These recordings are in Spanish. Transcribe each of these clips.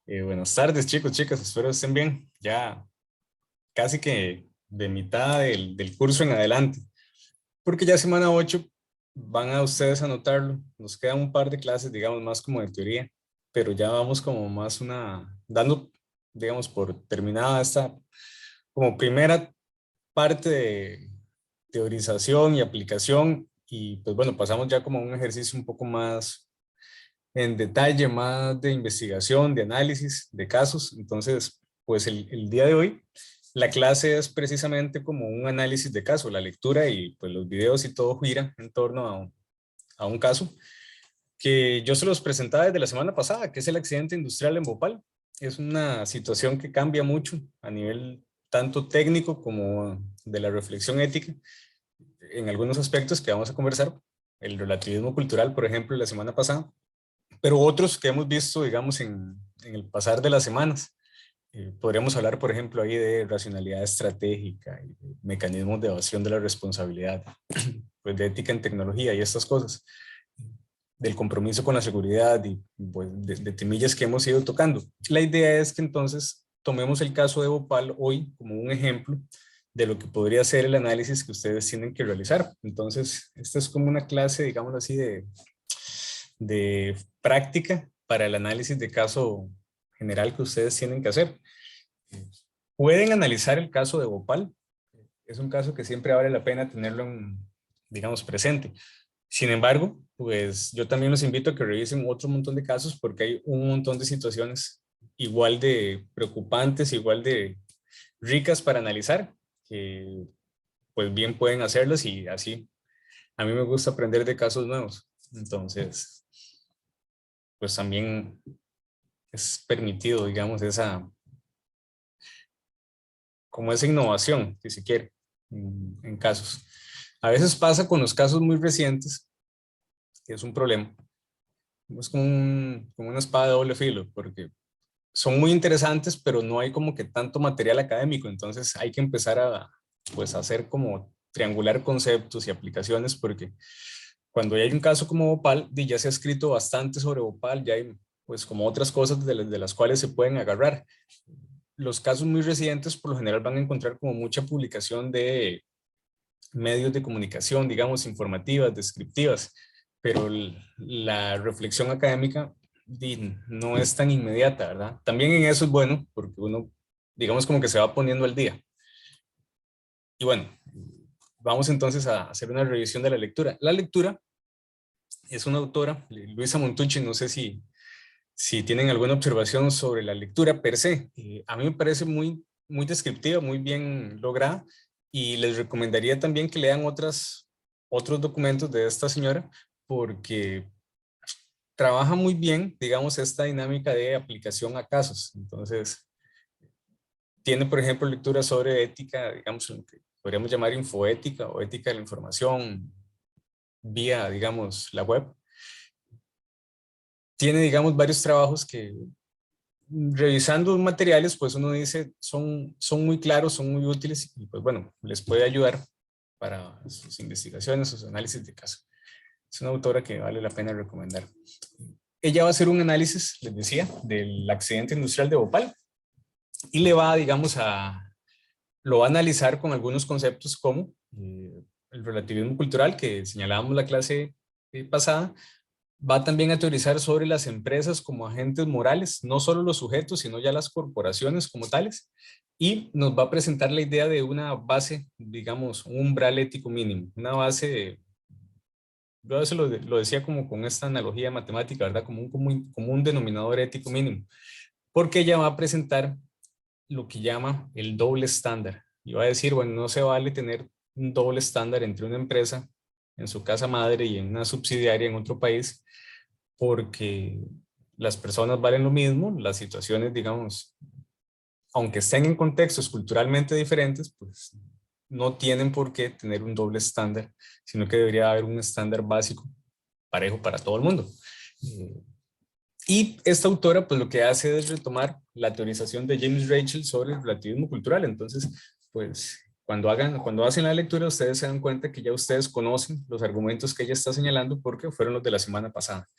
Buenas tardes, chicos, chicas, espero estén bien. Ya casi que de mitad del curso en adelante, porque ya semana 8 van a ustedes a notarlo. Nos quedan un par de clases, digamos, más como de teoría, pero ya vamos como más dando, digamos, por terminada esta como primera parte de teorización y aplicación. Y pues bueno, pasamos ya como a un ejercicio un poco más en detalle, más de investigación, de análisis de casos. Entonces, pues el día de hoy, la clase es precisamente como un análisis de caso, la lectura y pues los videos y todo gira en torno a un caso que yo se los presentaba desde la semana pasada, que es el accidente industrial en Bhopal. Es una situación que cambia mucho a nivel tanto técnico como de la reflexión ética en algunos aspectos que vamos a conversar, el relativismo cultural, por ejemplo, la semana pasada, pero otros que hemos visto, digamos, en el pasar de las semanas. Podríamos hablar, por ejemplo, ahí de racionalidad estratégica y de mecanismos de evasión de la responsabilidad, pues de ética en tecnología y estas cosas, del compromiso con la seguridad y pues, de temillas que hemos ido tocando. La idea es que entonces tomemos el caso de Bhopal hoy como un ejemplo de lo que podría ser el análisis que ustedes tienen que realizar. Entonces, esta es como una clase, digamos así, de práctica para el análisis de caso general que ustedes tienen que hacer. Pueden analizar el caso de Bhopal. Es un caso que siempre vale la pena tenerlo, digamos, presente. Sin embargo, pues yo también los invito a que revisen otro montón de casos porque hay un montón de situaciones igual de preocupantes, igual de ricas para analizar, que pues bien pueden hacerlas y así. A mí me gusta aprender de casos nuevos. Entonces, pues también es permitido, digamos, como esa innovación, si se quiere, en casos. A veces pasa con los casos muy recientes, que es un problema. Es como una espada de doble filo, porque son muy interesantes, pero no hay como que tanto material académico, entonces hay que empezar pues, a hacer como triangular conceptos y aplicaciones, porque cuando hay un caso como Bhopal, ya se ha escrito bastante sobre Bhopal, ya hay pues como otras cosas de las cuales se pueden agarrar. Los casos muy recientes por lo general van a encontrar como mucha publicación de medios de comunicación, digamos, informativas, descriptivas, pero la reflexión académica no es tan inmediata, ¿verdad? También en eso es bueno, porque uno, digamos, como que se va poniendo al día. Y bueno, vamos entonces a hacer una revisión de la lectura. La lectura es una autora, Luisa Montucci, no sé si tienen alguna observación sobre la lectura per se. A mí me parece muy descriptiva, muy bien lograda, y les recomendaría también que lean otros documentos de esta señora, porque trabaja muy bien, digamos, esta dinámica de aplicación a casos. Entonces, tiene, por ejemplo, lecturas sobre ética, digamos, lo que podríamos llamar infoética o ética de la información vía, digamos, la web. Tiene, digamos, varios trabajos que revisando materiales, pues uno dice, son muy claros, son muy útiles y pues bueno, les puede ayudar para sus investigaciones, sus análisis de caso. Es una autora que vale la pena recomendar. Ella va a hacer un análisis, les decía, del accidente industrial de Bhopal y digamos, lo va a analizar con algunos conceptos como el relativismo cultural que señalábamos la clase pasada. Va también a teorizar sobre las empresas como agentes morales, no solo los sujetos, sino ya las corporaciones como tales. Y nos va a presentar la idea de una base, digamos, un umbral ético mínimo, una base, yo a veces lo decía como con esta analogía matemática, ¿verdad? Como un denominador ético mínimo, porque ella va a presentar lo que llama el doble estándar. Y va a decir, bueno, no se vale tener un doble estándar entre una empresa en su casa madre y en una subsidiaria en otro país, porque las personas valen lo mismo, las situaciones, digamos, aunque estén en contextos culturalmente diferentes, pues no tienen por qué tener un doble estándar, sino que debería haber un estándar básico parejo para todo el mundo. Y esta autora, pues lo que hace es retomar la teorización de James Rachel sobre el relativismo cultural. Entonces, pues cuando hacen la lectura, ustedes se dan cuenta que ya ustedes conocen los argumentos que ella está señalando porque fueron los de la semana pasada.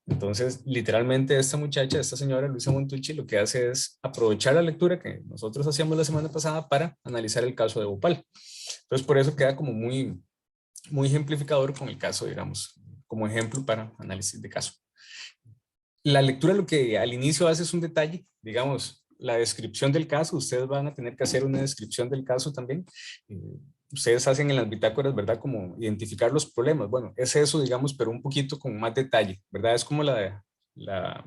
Entonces, literalmente esta muchacha, esta señora Luisa Montucci, lo que hace es aprovechar la lectura que nosotros hacíamos la semana pasada para analizar el caso de Bhopal. Entonces, por eso queda como muy, muy ejemplificador con el caso, digamos, como ejemplo para análisis de caso. La lectura lo que al inicio hace es un detalle, digamos, la descripción del caso. Ustedes van a tener que hacer una descripción del caso también. Ustedes hacen en las bitácoras, ¿verdad? Como identificar los problemas. Bueno, es eso, digamos, pero un poquito con más detalle, ¿verdad? Es como la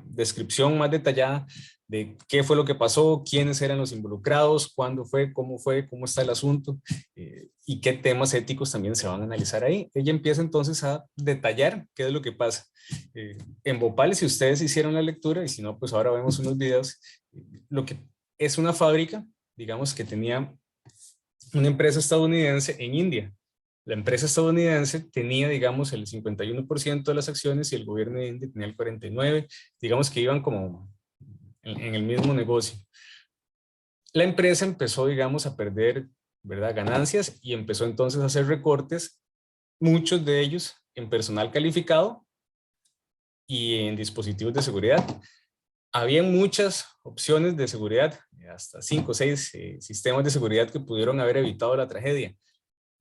descripción más detallada de qué fue lo que pasó, quiénes eran los involucrados, cuándo fue, cómo está el asunto y qué temas éticos también se van a analizar ahí. Ella empieza entonces a detallar qué es lo que pasa. En Bhopal, si ustedes hicieron la lectura, y si no, pues ahora vemos unos videos, lo que es una fábrica, digamos, que tenía una empresa estadounidense en India. La empresa estadounidense tenía, digamos, el 51% de las acciones y el gobierno de India tenía el 49%, digamos que iban como en el mismo negocio. La empresa empezó, digamos, a perder, ¿verdad?, ganancias y empezó entonces a hacer recortes, muchos de ellos en personal calificado y en dispositivos de seguridad. Había muchas opciones de seguridad, hasta 5 o 6 sistemas de seguridad que pudieron haber evitado la tragedia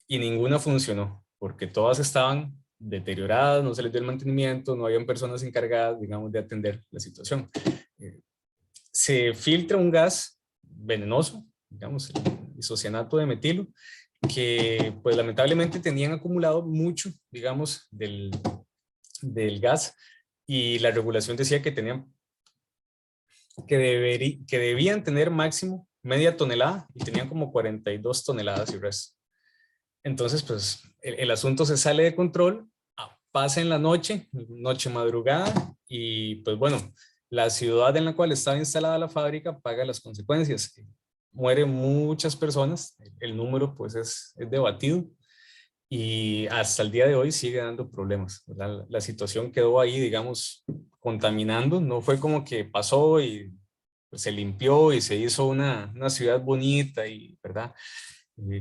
y ninguna funcionó porque todas estaban deterioradas, no se les dio el mantenimiento, no habían personas encargadas, digamos, de atender la situación. Se filtra un gas venenoso, digamos, el isocianato de metilo, que pues lamentablemente tenían acumulado mucho, digamos, del gas y la regulación decía que tenían que debían tener máximo media tonelada y tenían como 42 toneladas y resto. Entonces, pues el asunto se sale de control, pasa en la noche, noche madrugada y pues bueno, la ciudad en la cual estaba instalada la fábrica paga las consecuencias. Mueren muchas personas, el número pues es debatido y hasta el día de hoy sigue dando problemas. La situación quedó ahí, digamos, contaminando, no fue como que pasó y pues, se limpió y se hizo una ciudad bonita y, ¿verdad?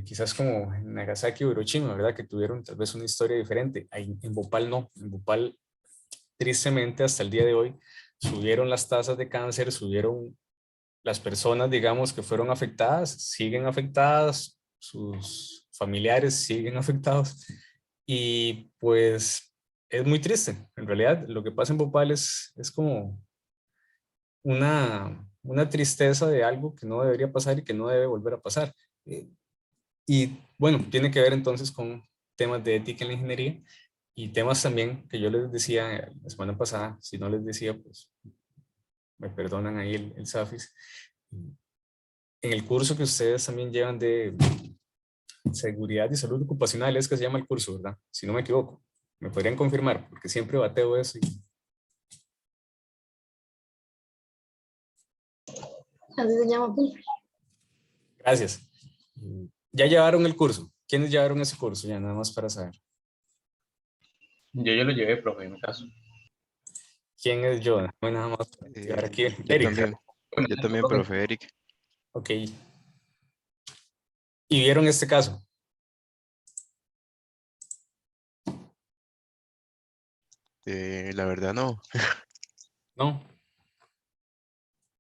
Quizás como en Nagasaki o Hiroshima, ¿verdad? Que tuvieron tal vez una historia diferente. Ahí, en Bhopal no, en Bhopal tristemente hasta el día de hoy subieron las tasas de cáncer, subieron las personas, digamos, que fueron afectadas, siguen afectadas, sus familiares siguen afectados y pues es muy triste. En realidad lo que pasa en Bhopal es como una tristeza de algo que no debería pasar y que no debe volver a pasar. Y bueno, tiene que ver entonces con temas de ética en la ingeniería y temas también que yo les decía la semana pasada, si no les decía, pues me perdonan ahí el SAFIS. En el curso que ustedes también llevan de seguridad y salud ocupacional, es que se llama el curso, ¿verdad? Si no me equivoco, me podrían confirmar, porque siempre bateo eso. Así se llama. Gracias. ¿Ya llevaron el curso? ¿Quiénes llevaron ese curso? Ya nada más para saber. Yo lo llevé, profe, en mi caso. ¿Quién es yo? No hay nada más para activar aquí. Yo también, profe Eric. Ok. ¿Y vieron este caso? La verdad no. No.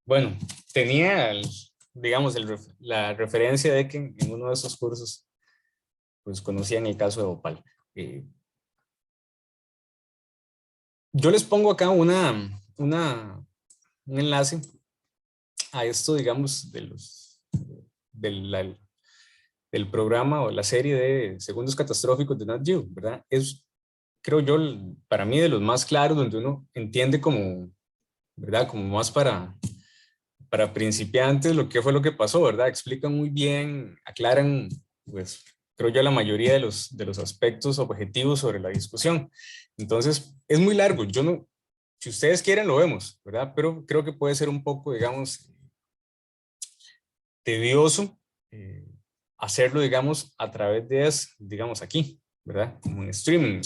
Bueno, tenía, digamos, la referencia de que en uno de esos cursos, pues conocían el caso de Bhopal. Yo les pongo acá un enlace a esto, digamos, del programa o la serie de Segundos Catastróficos de Nat Geo, ¿verdad? Es, creo yo, para mí de los más claros, donde uno entiende como, ¿verdad? Como más para principiantes lo que fue lo que pasó, ¿verdad? Explican muy bien, aclaran, pues, creo yo, la mayoría de los aspectos objetivos sobre la discusión. Entonces, es muy largo. Yo no, si ustedes quieren, lo vemos, ¿verdad? Pero creo que puede ser un poco, digamos, tedioso hacerlo, digamos, a través de, digamos, aquí, ¿verdad? Como en streaming.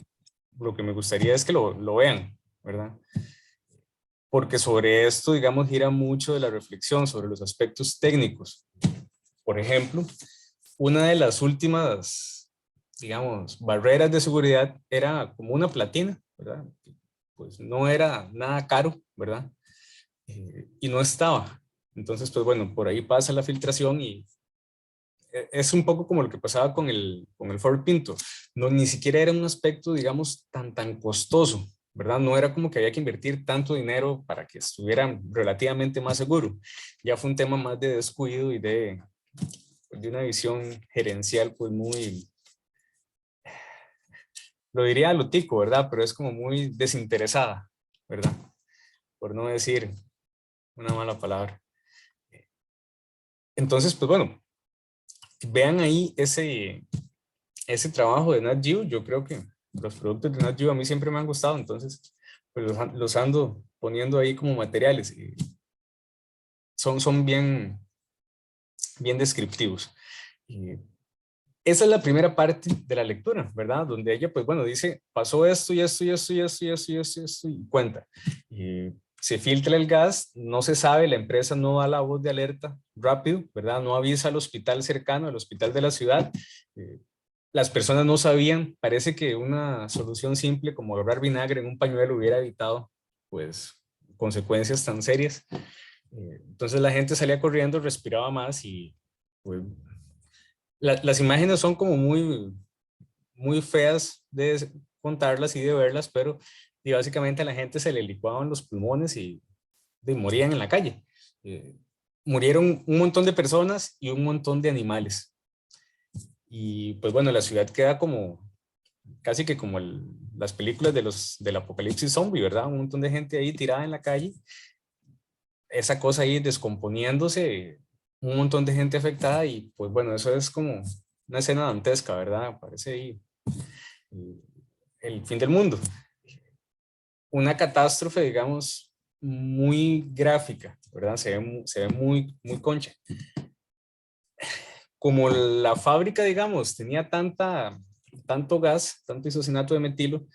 Lo que me gustaría es que lo vean, ¿verdad? Porque sobre esto, digamos, gira mucho de la reflexión sobre los aspectos técnicos. Por ejemplo, una de las últimas, digamos, barreras de seguridad era como una platina, ¿verdad? Pues no era nada caro, ¿verdad? Y no estaba. Entonces, pues bueno, por ahí pasa la filtración y es un poco como lo que pasaba con el Ford Pinto. No, ni siquiera era un aspecto, digamos, tan costoso, ¿verdad? No era como que había que invertir tanto dinero para que estuviera relativamente más seguro. Ya fue un tema más de descuido y de una visión gerencial, pues muy, lo diría a lo tico, ¿verdad? Pero es como muy desinteresada, ¿verdad? Por no decir una mala palabra. Entonces, pues bueno, vean ahí ese trabajo de Nat Geo. Yo creo que los productos de Nat Geo a mí siempre me han gustado, entonces pues los ando poniendo ahí como materiales. Y son bien descriptivos. Y esa es la primera parte de la lectura, ¿verdad? Donde ella, pues bueno, dice, pasó esto y esto y esto y esto y esto y esto y esto y cuenta. Y se filtra el gas, no se sabe, la empresa no da la voz de alerta rápido, ¿verdad? No avisa al hospital cercano, al hospital de la ciudad. Las personas no sabían, parece que una solución simple como ahorrar vinagre en un pañuelo hubiera evitado, pues, consecuencias tan serias. Entonces la gente salía corriendo, respiraba más y pues, las imágenes son como muy feas de contarlas y de verlas, pero y básicamente a la gente se le licuaban los pulmones y morían en la calle. Eh, Murieron un montón de personas y un montón de animales. Y pues bueno, la ciudad queda como, casi que como las películas del apocalipsis zombie, ¿verdad? Un montón de gente ahí tirada en la calle, esa cosa ahí descomponiéndose, un montón de gente afectada y pues bueno, eso es como una escena dantesca, ¿verdad? Parece ahí el fin del mundo. Una catástrofe, digamos, muy gráfica, ¿verdad? Se ve muy concha. Como la fábrica, digamos, tenía tanto gas, tanto isocinato de metilo,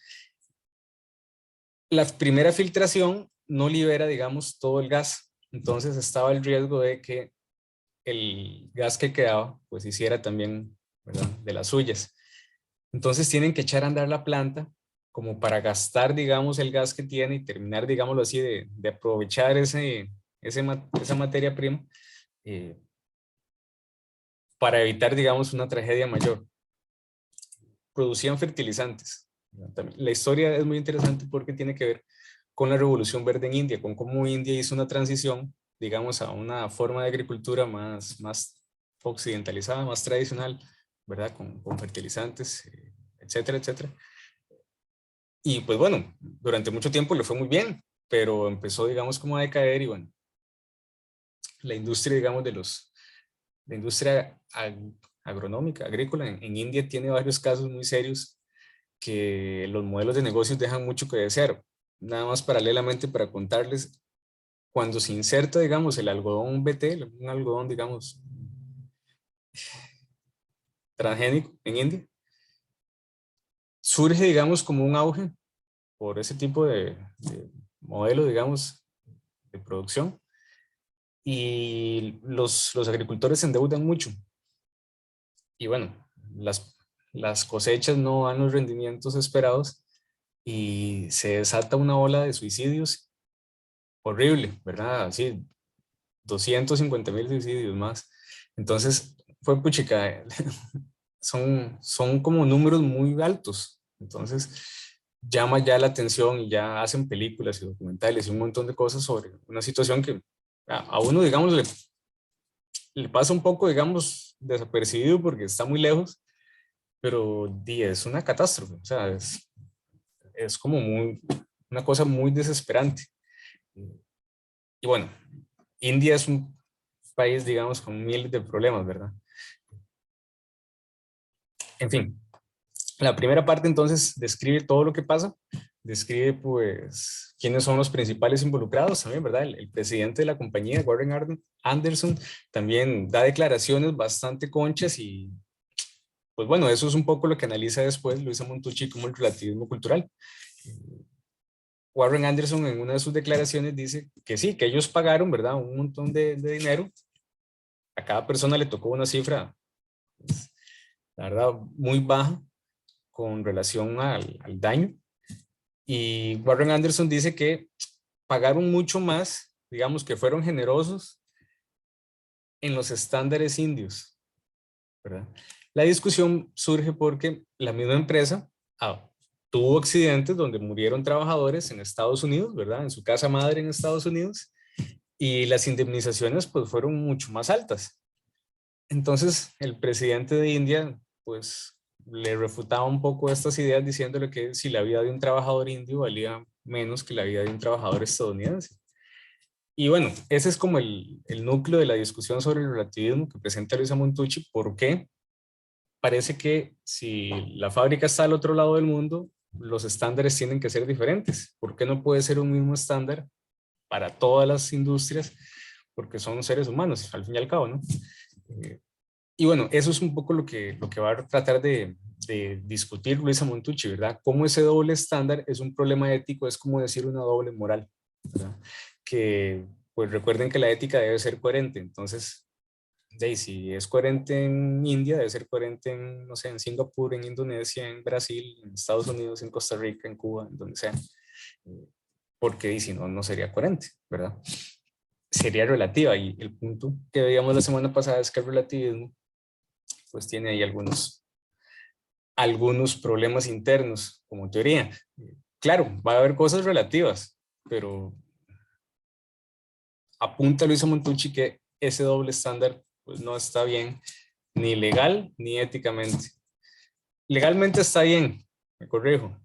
la primera filtración no libera, digamos, todo el gas. Entonces estaba el riesgo de que el gas que quedaba, pues hiciera también, ¿verdad?, de las suyas. Entonces tienen que echar a andar la planta como para gastar, digamos, el gas que tiene y terminar, digámoslo así, de aprovechar esa materia prima eh, para evitar, digamos, una tragedia mayor. Producían fertilizantes. La historia es muy interesante porque tiene que ver con la Revolución Verde en India, con cómo India hizo una transición, digamos, a una forma de agricultura más occidentalizada, más tradicional, ¿verdad? Con fertilizantes, etcétera, etcétera. Y pues bueno, durante mucho tiempo le fue muy bien, pero empezó, digamos, como a decaer y bueno, la industria, digamos, la industria agronómica, agrícola en India tiene varios casos muy serios que los modelos de negocios dejan mucho que desear. Nada más paralelamente para contarles, cuando se inserta, digamos, el algodón BT, un algodón, digamos, transgénico en India, surge, digamos, como un auge por ese tipo de modelo, digamos, de producción y los agricultores se endeudan mucho. Y bueno, las cosechas no dan los rendimientos esperados y se desata una ola de suicidios horrible, ¿verdad? Así, 250,000 suicidios más. Entonces, fue puchica, son como números muy altos. Entonces, llama ya la atención y ya hacen películas y documentales y un montón de cosas sobre una situación que a uno, digamos, le pasa un poco, digamos, desapercibido porque está muy lejos, pero es una catástrofe. O sea, es como una cosa muy desesperante. Y bueno, India es un país, digamos, con miles de problemas, ¿verdad? En fin, la primera parte entonces describe todo lo que pasa, describe pues quiénes son los principales involucrados también, ¿verdad? El presidente de la compañía, Warren Anderson, también da declaraciones bastante conchas y pues bueno, eso es un poco lo que analiza después Luisa Montucci como el relativismo cultural. Warren Anderson en una de sus declaraciones dice que sí, que ellos pagaron, ¿verdad?, un montón de dinero, a cada persona le tocó una cifra Es, la verdad, muy baja con relación al daño. Y Warren Anderson dice que pagaron mucho más, digamos que fueron generosos en los estándares indios, ¿verdad? La discusión surge porque la misma empresa tuvo accidentes donde murieron trabajadores en Estados Unidos, ¿verdad? En su casa madre en Estados Unidos, y las indemnizaciones pues fueron mucho más altas. Entonces el presidente de India pues le refutaba un poco estas ideas diciéndole que si la vida de un trabajador indio valía menos que la vida de un trabajador estadounidense. Y bueno, ese es como el núcleo de la discusión sobre el relativismo que presenta Luisa Montucci. ¿Por qué? Parece que si la fábrica está al otro lado del mundo, los estándares tienen que ser diferentes. ¿Por qué no puede ser un mismo estándar para todas las industrias? Porque son seres humanos, al fin y al cabo, ¿no? Y bueno, eso es un poco lo que va a tratar de discutir Luisa Montucci, ¿verdad? Cómo ese doble estándar es un problema ético, es como decir una doble moral, ¿verdad? Que pues recuerden que la ética debe ser coherente, entonces si es coherente en India, debe ser coherente en, no sé, en Singapur, en Indonesia, en Brasil, en Estados Unidos, en Costa Rica, en Cuba, en donde sea. Porque si no, no sería coherente, ¿verdad? Sería relativa, y el punto que veíamos la semana pasada es que el relativismo pues tiene ahí algunos problemas internos como teoría. Claro, va a haber cosas relativas, pero apunta Luisa Montucci que ese doble estándar pues no está bien, ni legal ni éticamente. Legalmente está bien, me corrijo.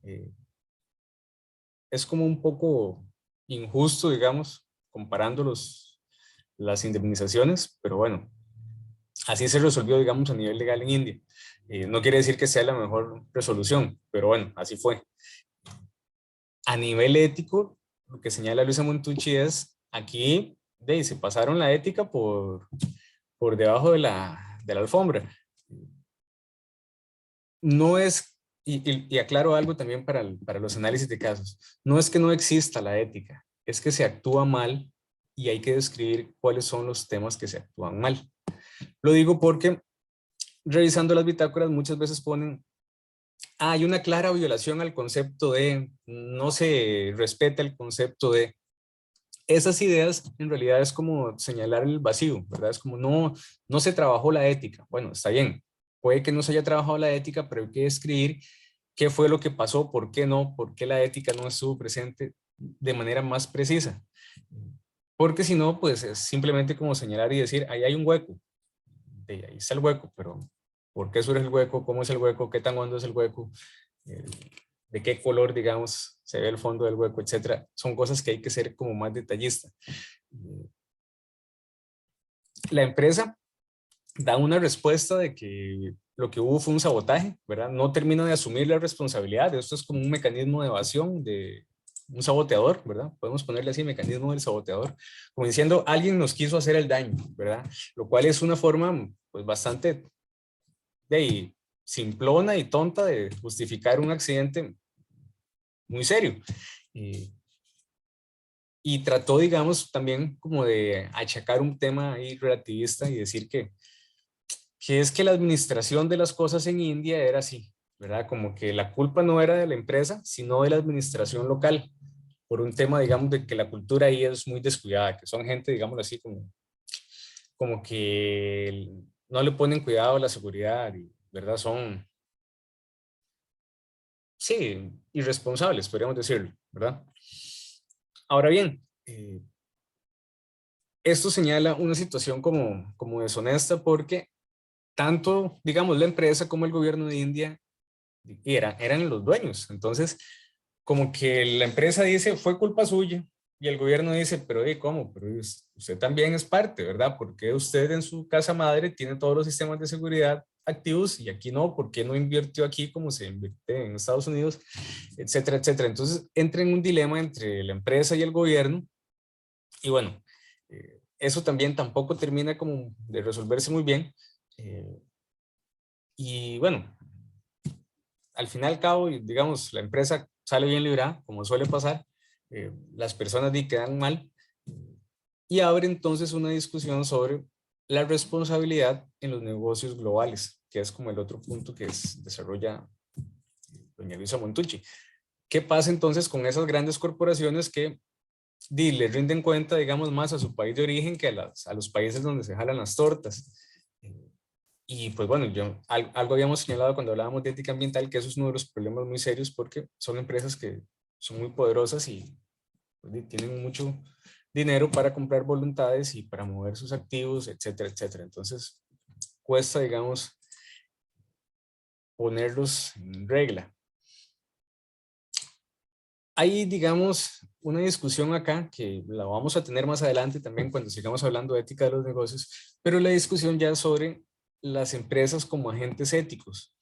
Es como un poco injusto, digamos, comparando las indemnizaciones, pero bueno, así se resolvió, digamos, a nivel legal en India. No quiere decir que sea la mejor resolución, pero bueno, así fue. A nivel ético, lo que señala Luisa Montucci es, aquí se pasaron la ética por debajo de la alfombra. No es, y aclaro algo también para los análisis de casos, no es que no exista la ética, es que se actúa mal y hay que describir cuáles son los temas que se actúan mal. Lo digo porque revisando las bitácoras muchas veces ponen, hay una clara violación al concepto de, no se respeta el concepto de. Esas ideas en realidad es como señalar el vacío, ¿verdad? Es como no se trabajó la ética. Bueno, está bien, puede que no se haya trabajado la ética, pero hay que describir qué fue lo que pasó, por qué no, por qué la ética no estuvo presente de manera más precisa. Porque si no, pues es simplemente como señalar y decir, ahí hay un hueco, ahí está el hueco, pero ¿por qué surge el hueco? ¿Cómo es el hueco? ¿Qué tan hondo es el hueco? De qué color, digamos, se ve el fondo del hueco, etcétera. Son cosas que hay que ser como más detallista. La empresa da una respuesta de que lo que hubo fue un sabotaje, ¿verdad? No termina de asumir la responsabilidad. Esto es como un mecanismo de evasión de un saboteador, ¿verdad? Podemos ponerle así, mecanismo del saboteador, como diciendo, alguien nos quiso hacer el daño, ¿verdad? Lo cual es una forma, pues, bastante simplona y tonta de justificar un accidente muy serio. Y trató, digamos, también como de achacar un tema ahí relativista y decir que es que la administración de las cosas en India era así, ¿verdad? Como que la culpa no era de la empresa, sino de la administración local, por un tema, digamos, de que la cultura ahí es muy descuidada, que son gente, digamos así, como que no le ponen cuidado a la seguridad, y, ¿verdad? Son, sí, irresponsables, podríamos decirlo, ¿verdad? Ahora bien, esto señala una situación como deshonesta porque tanto, digamos, la empresa como el gobierno de India eran los dueños. Entonces, como que la empresa dice, fue culpa suya, y el gobierno dice, pero ¿cómo? Pero usted también es parte, ¿verdad? Porque usted en su casa madre tiene todos los sistemas de seguridad activos y aquí no? ¿Por qué no invirtió aquí como se invierte en Estados Unidos? Etcétera, etcétera. Entonces, entra en un dilema entre la empresa y el gobierno, y bueno, eso también tampoco termina como de resolverse muy bien. Y bueno, al final y al cabo, digamos, la empresa sale bien librada, como suele pasar, las personas quedan mal, y abre entonces una discusión sobre la responsabilidad en los negocios globales, que es como el otro punto que desarrolla doña Luisa Montucci. ¿Qué pasa entonces con esas grandes corporaciones que le rinden cuenta, digamos, más a su país de origen que a los países donde se jalan las tortas? Y pues bueno, algo habíamos señalado cuando hablábamos de ética ambiental, que eso es uno de los problemas muy serios porque son empresas que son muy poderosas y pues, tienen mucho dinero para comprar voluntades y para mover sus activos, etcétera, etcétera. Entonces, cuesta, digamos, ponerlos en regla. Hay, digamos, una discusión acá que la vamos a tener más adelante también cuando sigamos hablando de ética de los negocios, pero la discusión ya sobre las empresas como agentes éticos.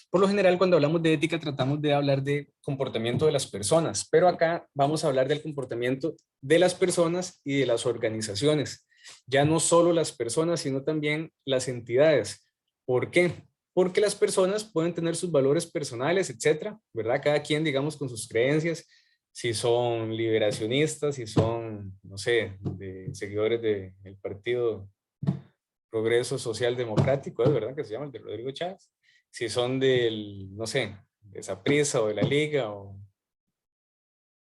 Por lo general, cuando hablamos de ética, tratamos de hablar de comportamiento de las personas, pero acá vamos a hablar del comportamiento de las personas y de las organizaciones. Ya no solo las personas, sino también las entidades. ¿Por qué? Porque las personas pueden tener sus valores personales, etcétera, ¿verdad? Cada quien, digamos, con sus creencias, si son liberacionistas, si son, no sé, seguidores del Partido Progreso Social Democrático, es verdad que se llama el de Rodrigo Chávez, si son del, no sé, de Saprissa o de la Liga, o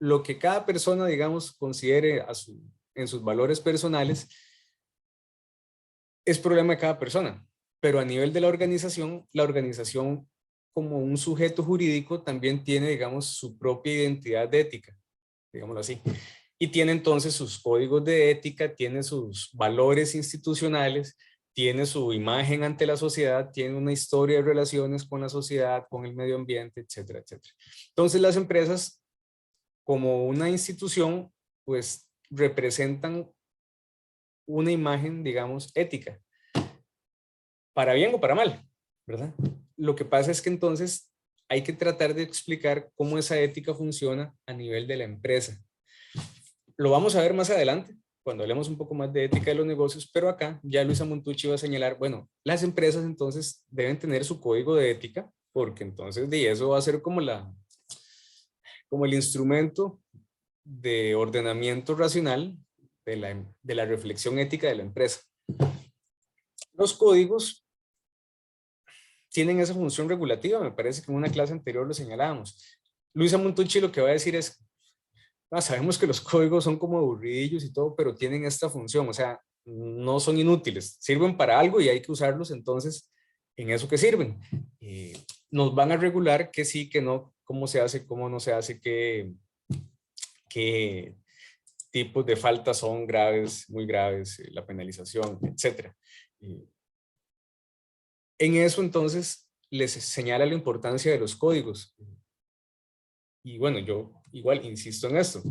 lo que cada persona, digamos, considere en sus valores personales, es problema de cada persona. Pero a nivel de la organización como un sujeto jurídico también tiene, digamos, su propia identidad de ética, digámoslo así. Y tiene entonces sus códigos de ética, tiene sus valores institucionales, tiene su imagen ante la sociedad, tiene una historia de relaciones con la sociedad, con el medio ambiente, etcétera, etcétera. Entonces las empresas, como una institución, pues representan una imagen, digamos, ética, para bien o para mal, ¿verdad? Lo que pasa es que entonces hay que tratar de explicar cómo esa ética funciona a nivel de la empresa. Lo vamos a ver más adelante, cuando hablemos un poco más de ética de los negocios, pero acá ya Luisa Montucci va a señalar, bueno, las empresas entonces deben tener su código de ética, porque entonces de eso va a ser como el instrumento de ordenamiento racional de la reflexión ética de la empresa. Los códigos tienen esa función regulativa, me parece que en una clase anterior lo señalábamos. Luisa Montucci lo que va a decir es, sabemos que los códigos son como aburridillos y todo, pero tienen esta función, o sea, no son inútiles, sirven para algo y hay que usarlos entonces en eso que sirven. Nos van a regular que sí, que no, cómo se hace, cómo no se hace, qué tipos de faltas son graves, muy graves, la penalización, etc. En eso entonces les señala la importancia de los códigos. Y bueno, yo igual insisto en esto.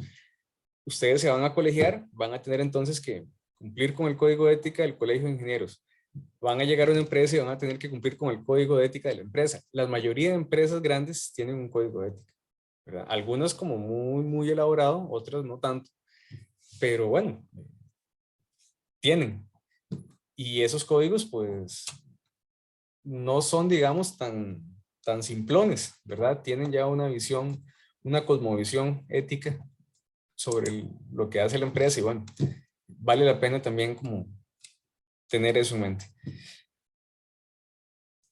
Ustedes se van a colegiar, van a tener entonces que cumplir con el código de ética del Colegio de Ingenieros. Van a llegar a una empresa y van a tener que cumplir con el código de ética de la empresa. La mayoría de empresas grandes tienen un código de ética, ¿verdad? Algunas como muy, muy elaborado, otras no tanto. Pero bueno, tienen. Y esos códigos pues no son, digamos, tan simplones, ¿verdad? Tienen ya una visión, una cosmovisión ética sobre lo que hace la empresa y bueno, vale la pena también como tener eso en mente.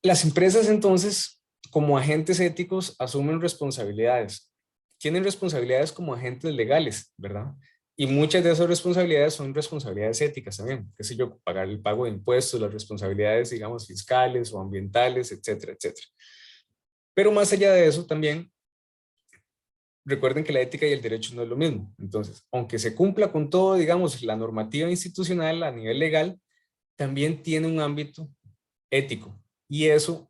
Las empresas entonces, como agentes éticos, asumen responsabilidades. Tienen responsabilidades como agentes legales, ¿verdad? Y muchas de esas responsabilidades son responsabilidades éticas también, qué sé yo, pagar el pago de impuestos, las responsabilidades, digamos, fiscales o ambientales, etcétera, etcétera. Pero más allá de eso también, recuerden que la ética y el derecho no es lo mismo. Entonces, aunque se cumpla con todo, digamos, la normativa institucional a nivel legal, también tiene un ámbito ético. Y eso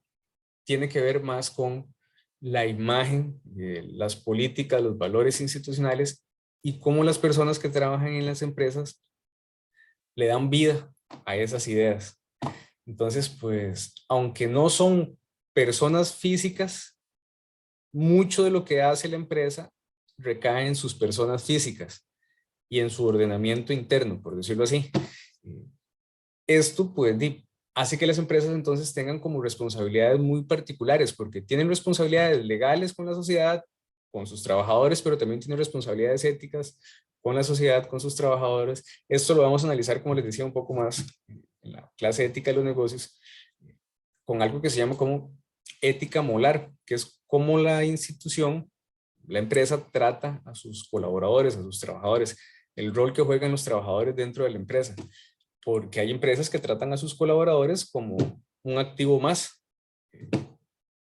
tiene que ver más con la imagen, las políticas, los valores institucionales y cómo las personas que trabajan en las empresas le dan vida a esas ideas. Entonces, pues, aunque no son personas físicas, mucho de lo que hace la empresa recae en sus personas físicas y en su ordenamiento interno, por decirlo así. Esto, pues, hace que las empresas entonces tengan como responsabilidades muy particulares, porque tienen responsabilidades legales con la sociedad, con sus trabajadores, pero también tienen responsabilidades éticas con la sociedad, con sus trabajadores. Esto lo vamos a analizar, como les decía, un poco más en la clase de ética de los negocios, con algo que se llama como ética molar, que es cómo la institución, la empresa trata a sus colaboradores, a sus trabajadores, el rol que juegan los trabajadores dentro de la empresa, porque hay empresas que tratan a sus colaboradores como un activo más,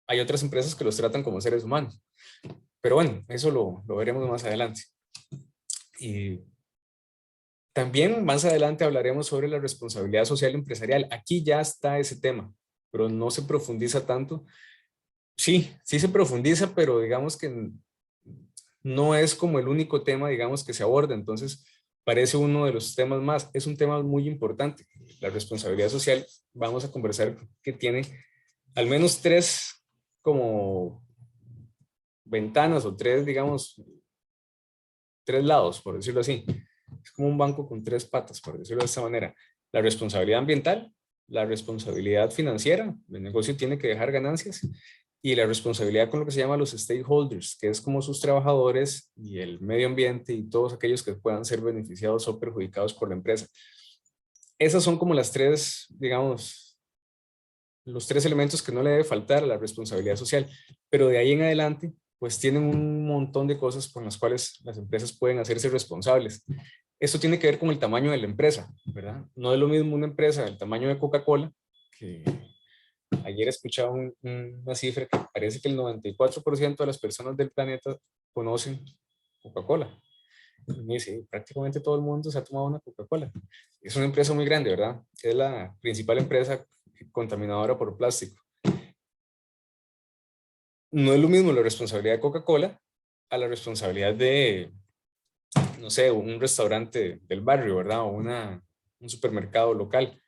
hay otras empresas que los tratan como seres humanos, pero bueno, eso lo veremos más adelante. Y también más adelante hablaremos sobre la responsabilidad social empresarial. Aquí ya está ese tema, pero no se profundiza tanto. Sí, sí se profundiza, pero digamos que no es como el único tema, digamos, que se aborda. Entonces, parece uno de los temas más. Es un tema muy importante. La responsabilidad social, vamos a conversar que tiene al menos tres como ventanas o tres, digamos, tres lados, por decirlo así. Es como un banco con tres patas, por decirlo de esta manera. La responsabilidad ambiental, la responsabilidad financiera, el negocio tiene que dejar ganancias, y la responsabilidad con lo que se llama los stakeholders, que es como sus trabajadores y el medio ambiente y todos aquellos que puedan ser beneficiados o perjudicados por la empresa. Esas son como las tres, digamos, los tres elementos que no le debe faltar a la responsabilidad social, pero de ahí en adelante, pues tienen un montón de cosas con las cuales las empresas pueden hacerse responsables. Esto tiene que ver con el tamaño de la empresa, ¿verdad? No es lo mismo una empresa del tamaño de Coca-Cola, que ayer escuchaba una cifra que parece que el 94% de las personas del planeta conocen Coca-Cola. Y me dice, prácticamente todo el mundo se ha tomado una Coca-Cola. Es una empresa muy grande, ¿verdad? Es la principal empresa contaminadora por plástico. No es lo mismo la responsabilidad de Coca-Cola a la responsabilidad de, no sé, un restaurante del barrio, ¿verdad? O un supermercado local.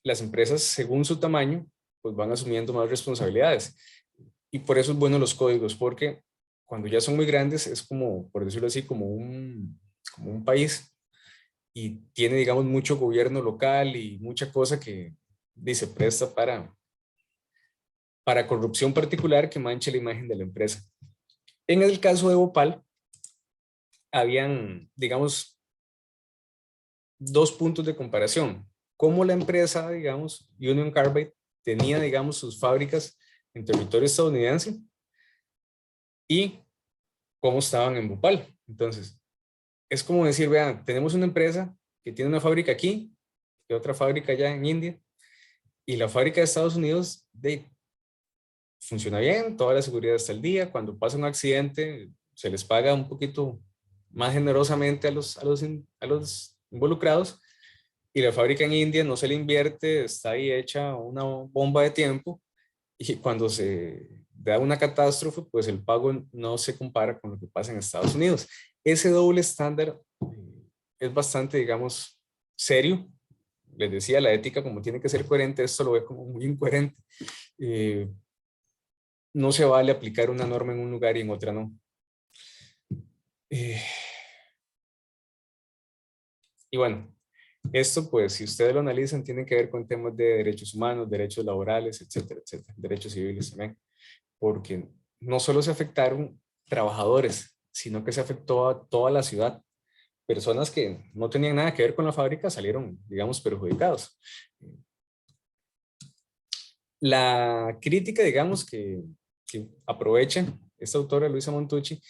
Las empresas, según su tamaño, pues van asumiendo más responsabilidades. Y por eso es bueno los códigos, porque cuando ya son muy grandes es como, por decirlo así, como un país, y tiene, digamos, mucho gobierno local y mucha cosa que dice presta para corrupción particular que manche la imagen de la empresa. En el caso de Bhopal, habían, digamos, dos puntos de comparación. Cómo la empresa, digamos, Union Carbide, tenía, digamos, sus fábricas en territorio estadounidense y cómo estaban en Bhopal. Entonces, es como decir, vean, tenemos una empresa que tiene una fábrica aquí y otra fábrica allá en India, y la fábrica de Estados Unidos funciona bien, toda la seguridad está al día, cuando pasa un accidente se les paga un poquito más generosamente a los involucrados, y la fábrica en India no se le invierte, está ahí hecha una bomba de tiempo, y cuando se da una catástrofe, pues el pago no se compara con lo que pasa en Estados Unidos. Ese doble estándar es bastante, digamos, serio. Les decía, la ética, como tiene que ser coherente, esto lo ve como muy incoherente. No se vale aplicar una norma en un lugar y en otra no. Y bueno, esto pues si ustedes lo analizan tiene que ver con temas de derechos humanos, derechos laborales, etcétera, etcétera, derechos civiles también, porque no solo se afectaron trabajadores, sino que se afectó a toda la ciudad. Personas que no tenían nada que ver con la fábrica salieron, digamos, perjudicados. La crítica, digamos, que aprovecha esta autora, Luisa Montucci,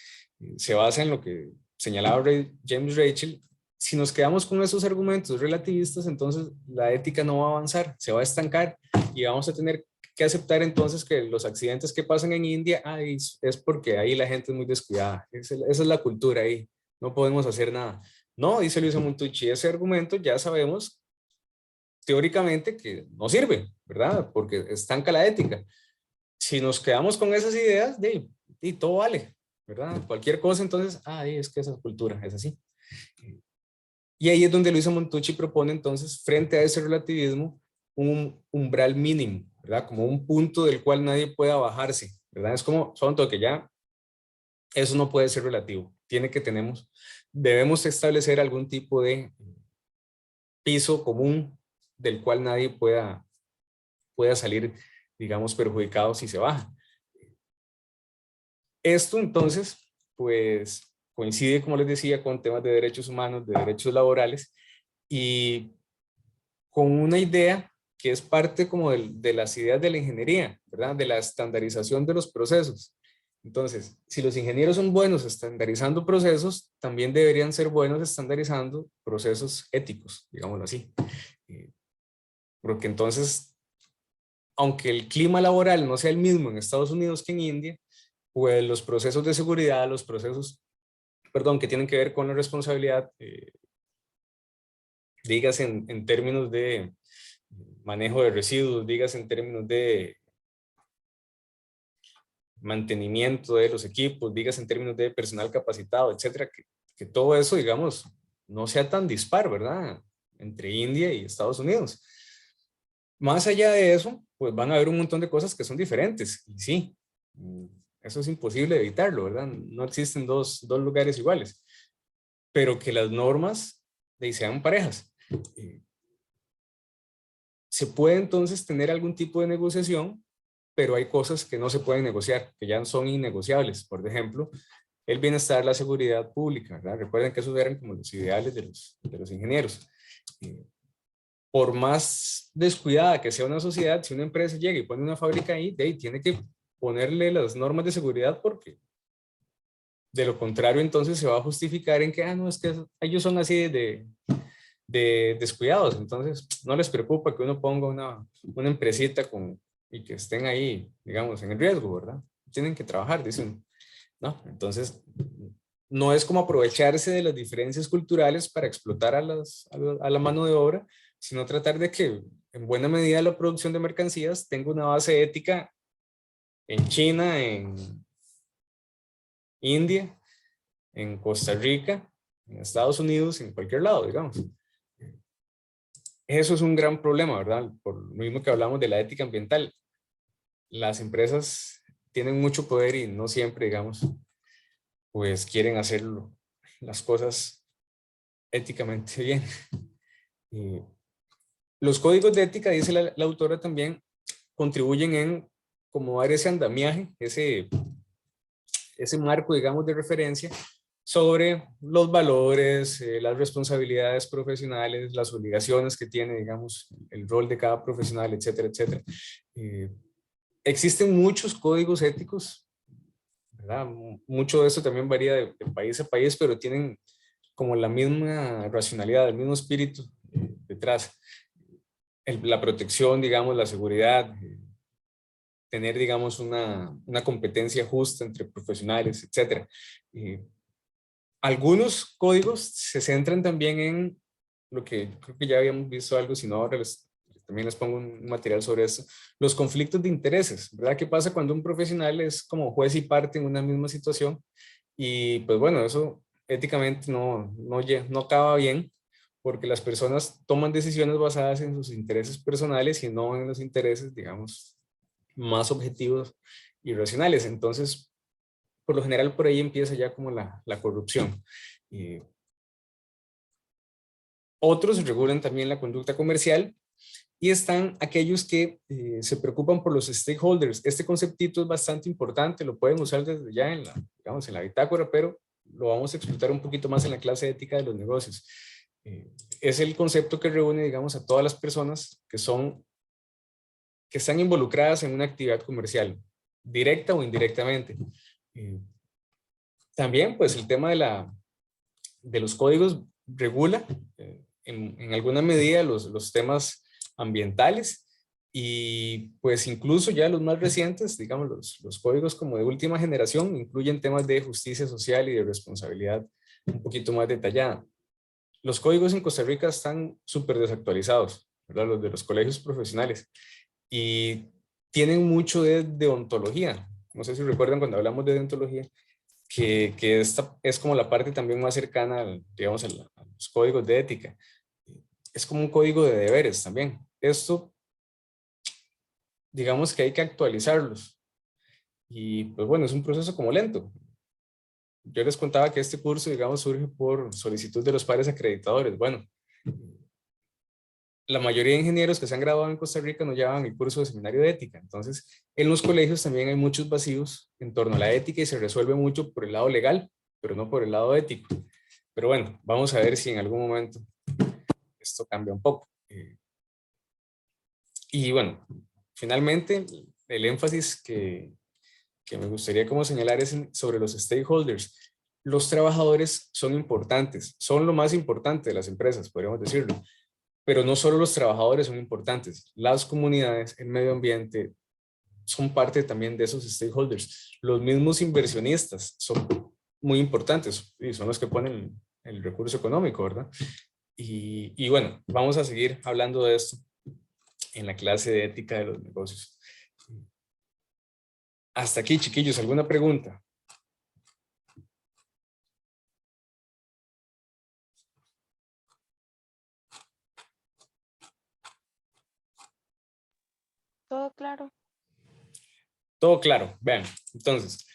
se basa en lo que señalaba James Rachel. Si nos quedamos con esos argumentos relativistas, entonces la ética no va a avanzar, se va a estancar, y vamos a tener que aceptar entonces que los accidentes que pasan en India es porque ahí la gente es muy descuidada. Esa es la cultura ahí, no podemos hacer nada. No, dice Luisa Montucci, ese argumento ya sabemos teóricamente que no sirve, ¿verdad? Porque estanca la ética. Si nos quedamos con esas ideas, de todo vale, ¿verdad? Cualquier cosa, entonces, es que esa cultura es así. Y ahí es donde Luisa Montucci propone entonces, frente a ese relativismo, un umbral mínimo, ¿verdad? Como un punto del cual nadie pueda bajarse, ¿verdad? Es como, son todo que ya, eso no puede ser relativo. Debemos establecer algún tipo de piso común del cual nadie pueda salir, digamos, perjudicado si se baja. Esto entonces, pues coincide, como les decía, con temas de derechos humanos, de derechos laborales, y con una idea que es parte como de las ideas de la ingeniería, ¿verdad? De la estandarización de los procesos. Entonces, si los ingenieros son buenos estandarizando procesos, también deberían ser buenos estandarizando procesos éticos, digámoslo así. Porque entonces, aunque el clima laboral no sea el mismo en Estados Unidos que en India, pues los procesos de seguridad, los procesos, perdón, que tienen que ver con la responsabilidad, digas en términos de manejo de residuos, digas en términos de mantenimiento de los equipos, digas en términos de personal capacitado, etcétera, que todo eso, digamos, no sea tan dispar, ¿verdad? Entre India y Estados Unidos. Más allá de eso, pues van a haber un montón de cosas que son diferentes. Y sí, eso es imposible evitarlo, ¿verdad? No existen dos lugares iguales. Pero que las normas sean parejas. Se puede entonces tener algún tipo de negociación, pero hay cosas que no se pueden negociar, que ya son innegociables. Por ejemplo, el bienestar, la seguridad pública, ¿verdad? Recuerden que esos eran como los ideales de los ingenieros. Por más descuidada que sea una sociedad, si una empresa llega y pone una fábrica ahí, de ahí tiene que ponerle las normas de seguridad, porque de lo contrario entonces se va a justificar en que, no, es que ellos son así de descuidados, entonces no les preocupa que uno ponga una empresita y que estén ahí, digamos, en el riesgo, ¿verdad? Tienen que trabajar, dicen, ¿no? Entonces, no es como aprovecharse de las diferencias culturales para explotar a la mano de obra, sino tratar de que en buena medida la producción de mercancías tenga una base ética en China, en India, en Costa Rica, en Estados Unidos, en cualquier lado, digamos. Eso es un gran problema, ¿verdad? Por lo mismo que hablamos de la ética ambiental. Las empresas tienen mucho poder y no siempre, digamos, pues quieren hacerlo, las cosas éticamente bien. Los códigos de ética, dice la autora también, contribuyen en como dar ese andamiaje, ese marco, digamos, de referencia sobre los valores, las responsabilidades profesionales, las obligaciones que tiene, digamos, el rol de cada profesional, etcétera, etcétera. Existen muchos códigos éticos, ¿verdad? Mucho de eso también varía de país a país, pero tienen como la misma racionalidad, el mismo espíritu detrás. La protección, digamos, la seguridad, tener, digamos, una competencia justa entre profesionales, etcétera. Algunos códigos se centran también en lo que creo que ya habíamos visto algo, si no ahora también les pongo un material sobre esto, los conflictos de intereses, ¿verdad? ¿Qué pasa cuando un profesional es como juez y parte en una misma situación? Y pues bueno, eso éticamente no acaba bien, porque las personas toman decisiones basadas en sus intereses personales y no en los intereses, digamos, más objetivos y racionales. Entonces, por lo general por ahí empieza ya como la corrupción. Otros regulan también la conducta comercial y están aquellos que se preocupan por los stakeholders. Este conceptito es bastante importante, lo pueden usar desde ya digamos, en la bitácora, pero lo vamos a explotar un poquito más en la clase de ética de los negocios. Es el concepto que reúne, digamos, a todas las personas que están involucradas en una actividad comercial, directa o indirectamente. También, pues, el tema de los códigos regula en alguna medida los temas ambientales y pues incluso ya los más recientes, digamos los códigos como de última generación, incluyen temas de justicia social y de responsabilidad un poquito más detallada. Los códigos en Costa Rica están súper desactualizados, ¿verdad? Los de los colegios profesionales, y tienen mucho de deontología. No sé si recuerdan cuando hablamos de deontología, que esta es como la parte también más cercana, digamos, a los códigos de ética. Es como un código de deberes también. Esto, digamos que hay que actualizarlos. Y pues bueno, es un proceso como lento. Yo les contaba que este curso, digamos, surge por solicitud de los pares acreditadores. Bueno, la mayoría de ingenieros que se han graduado en Costa Rica no llevan el curso de seminario de ética. Entonces, en los colegios también hay muchos vacíos en torno a la ética y se resuelve mucho por el lado legal, pero no por el lado ético. Pero bueno, vamos a ver si en algún momento esto cambia un poco. Y bueno, finalmente, el énfasis que me gustaría como señalar es sobre los stakeholders. Los trabajadores son importantes, son lo más importante de las empresas, podríamos decirlo, pero no solo los trabajadores son importantes, las comunidades, el medio ambiente son parte también de esos stakeholders. Los mismos inversionistas son muy importantes y son los que ponen el recurso económico, ¿verdad? Y bueno, vamos a seguir hablando de esto en la clase de ética de los negocios. Hasta aquí, chiquillos, ¿alguna pregunta? Todo claro. Todo claro, vean. Entonces,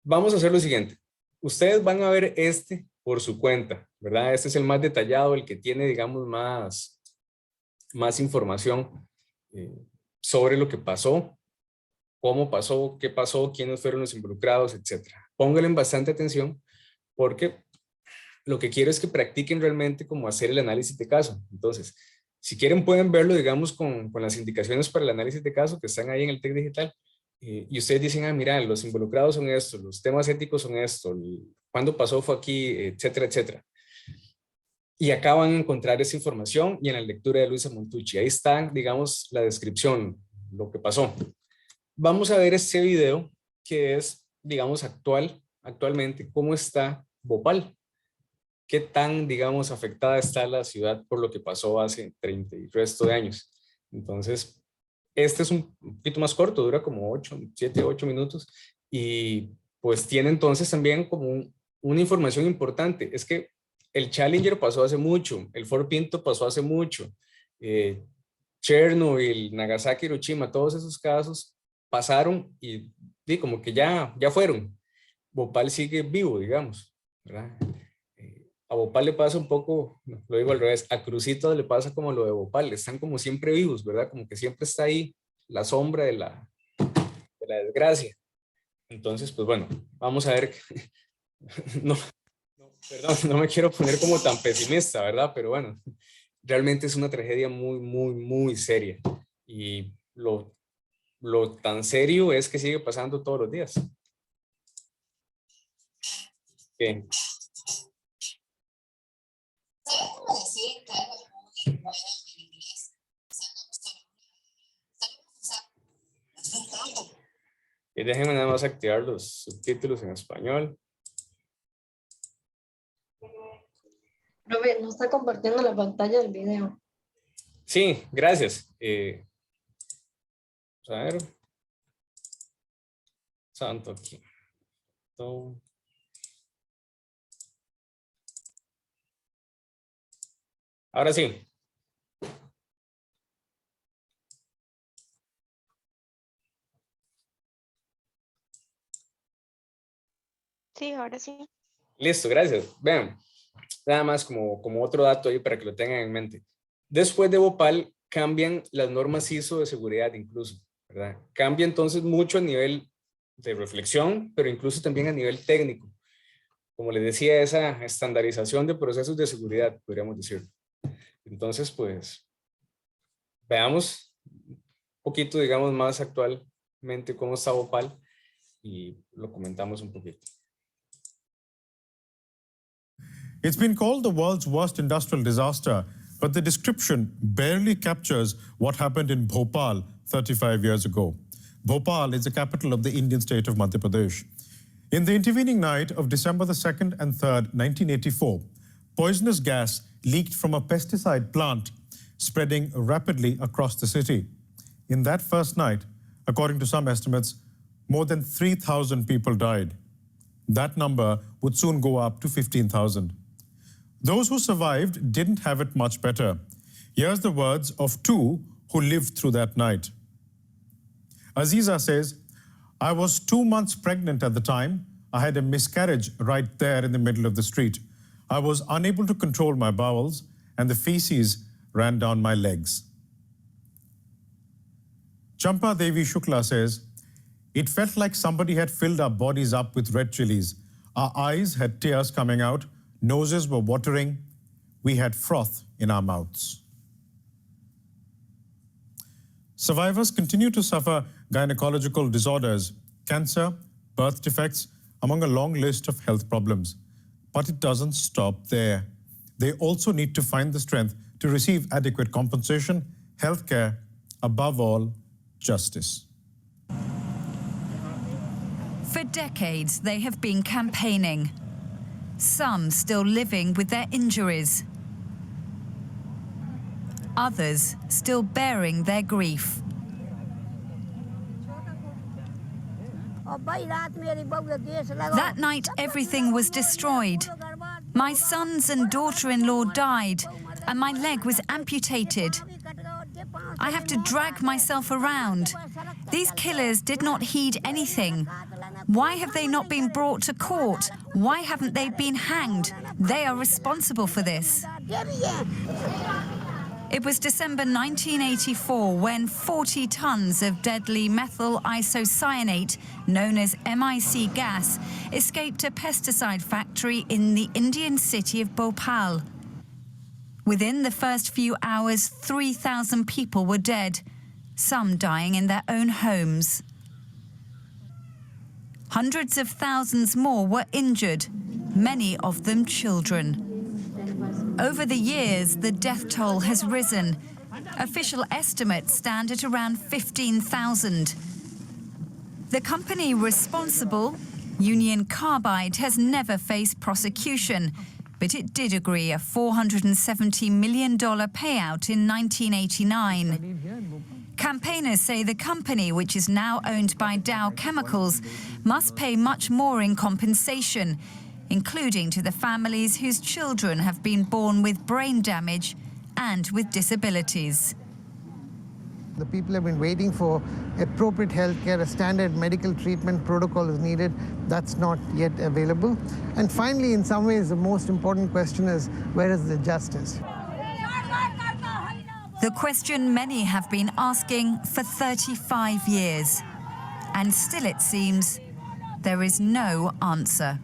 vamos a hacer lo siguiente. Ustedes van a ver este por su cuenta, ¿verdad? Este es el más detallado, el que tiene, digamos, más información sobre lo que pasó, cómo pasó, qué pasó, quiénes fueron los involucrados, etcétera. Pónganle bastante atención porque lo que quiero es que practiquen realmente cómo hacer el análisis de caso. Entonces, si quieren pueden verlo, digamos, con las indicaciones para el análisis de caso que están ahí en el TEC Digital. Y ustedes dicen, ah, mira, los involucrados son estos, los temas éticos son estos, cuándo pasó fue aquí, etcétera, etcétera. Y acá van a encontrar esa información y en la lectura de Luisa Montucci. Ahí está, digamos, la descripción, lo que pasó. Vamos a ver este video que es, digamos, actualmente, cómo está Bhopal. Qué tan, digamos, afectada está la ciudad por lo que pasó hace 30 y resto de años. Entonces, este es un poquito más corto, dura como 7, 8 minutos y pues tiene entonces también como una información importante. Es que el Challenger pasó hace mucho, el Ford Pinto pasó hace mucho, Chernobyl, Nagasaki, Hiroshima, todos esos casos pasaron y como que ya fueron. Bhopal sigue vivo, digamos, ¿verdad? A Bhopal le pasa un poco, no, lo digo al revés, a Cruzitos le pasa como lo de Bhopal, están como siempre vivos, ¿verdad? Como que siempre está ahí la sombra de la desgracia. Entonces, pues bueno, vamos a ver. No, perdón, no me quiero poner como tan pesimista, ¿verdad? Pero bueno, realmente es una tragedia muy, muy, muy seria. Y lo tan serio es que sigue pasando todos los días. Okay. Y déjenme nada más activar los subtítulos en español. Profe, no está compartiendo la pantalla del video. Sí, gracias. A ver. Santo aquí. Ahora sí. Sí, ahora sí. Listo, gracias. Vean, nada más como otro dato ahí para que lo tengan en mente. Después de Bhopal cambian las normas ISO de seguridad incluso, ¿verdad? Cambia entonces mucho a nivel de reflexión, pero incluso también a nivel técnico. Como les decía, esa estandarización de procesos de seguridad, podríamos decir. Entonces, pues, veamos un poquito, digamos, más actualmente cómo está Bhopal y lo comentamos un poquito. It's been called the world's worst industrial disaster, but the description barely captures what happened in Bhopal 35 years ago. Bhopal is the capital of the Indian state of Madhya Pradesh. In the intervening night of December the 2nd and 3rd, 1984, poisonous gas leaked from a pesticide plant, spreading rapidly across the city. In that first night, according to some estimates, more than 3,000 people died. That number would soon go up to 15,000. Those who survived didn't have it much better. Here's the words of two who lived through that night. Aziza says, I was 2 months pregnant at the time. I had a miscarriage right there in the middle of the street. I was unable to control my bowels and the feces ran down my legs. Champa Devi Shukla says, it felt like somebody had filled our bodies up with red chilies. Our eyes had tears coming out, noses were watering, we had froth in our mouths. survivors continue to suffer gynecological disorders, cancer, birth defects, among a long list of health problems. But it doesn't stop there. They also need to find the strength to receive adequate compensation, health care, above all, justice. For decades, they have been campaigning. Some still living with their injuries. Others still bearing their grief. That night, everything was destroyed. My sons and daughter-in-law died, and my leg was amputated. I have to drag myself around. These killers did not heed anything. Why have they not been brought to court? Why haven't they been hanged? They are responsible for this. It was December 1984 when 40 tons of deadly methyl isocyanate, known as MIC gas, escaped a pesticide factory in the Indian city of Bhopal. Within the first few hours, 3,000 people were dead, some dying in their own homes. Hundreds of thousands more were injured, many of them children. Over the years, the death toll has risen. Official estimates stand at around 15,000. The company responsible, Union Carbide, has never faced prosecution, but it did agree a $470 million payout in 1989. Campaigners say the company, which is now owned by Dow Chemicals, must pay much more in compensation, including to the families whose children have been born with brain damage and with disabilities. The people have been waiting for appropriate health care, a standard medical treatment protocol is needed. That's not yet available. And finally, in some ways, the most important question is, where is the justice? The question many have been asking for 35 years. And still, it seems, there is no answer.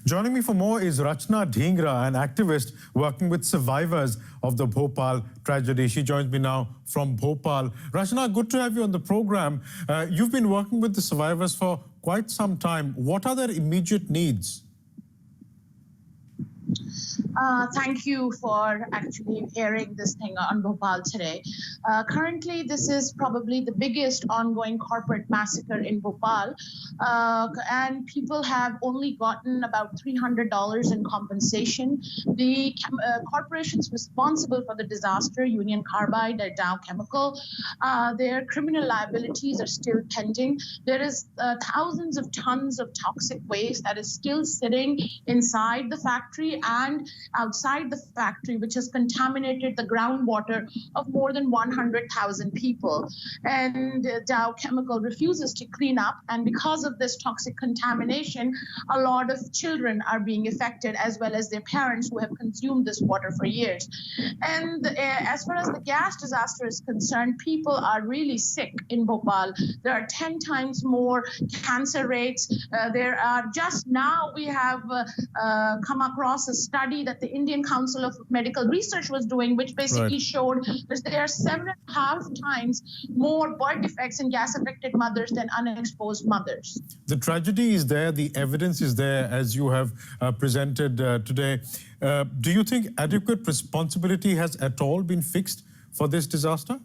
Joining me for more is Rachna Dhingra, an activist working with survivors of the Bhopal tragedy. She joins me now from Bhopal. Rachna, good to have you on the program. You've been working with the survivors for quite some time. What are their immediate needs? Thank you for actually airing this thing on Bhopal today. Currently, this is probably the biggest ongoing corporate massacre in Bhopal, and people have only gotten about $300 in compensation. The corporations responsible for the disaster, Union Carbide and Dow Chemical, their criminal liabilities are still pending. There is thousands of tons of toxic waste that is still sitting inside the factory and outside the factory, which has contaminated the groundwater of more than 100,000 people. And Dow Chemical refuses to clean up. And because of this toxic contamination, a lot of children are being affected, as well as their parents who have consumed this water for years. And as far as the gas disaster is concerned, people are really sick in Bhopal. There are 10 times more cancer rates. There are just now we have come across a study that the Indian Council of Medical Research was doing, which basically showed that there are 7.5 times more birth defects in gas-affected mothers than unexposed mothers. The tragedy is there, the evidence is there, as you have presented today. Do you think adequate responsibility has at all been fixed for this disaster?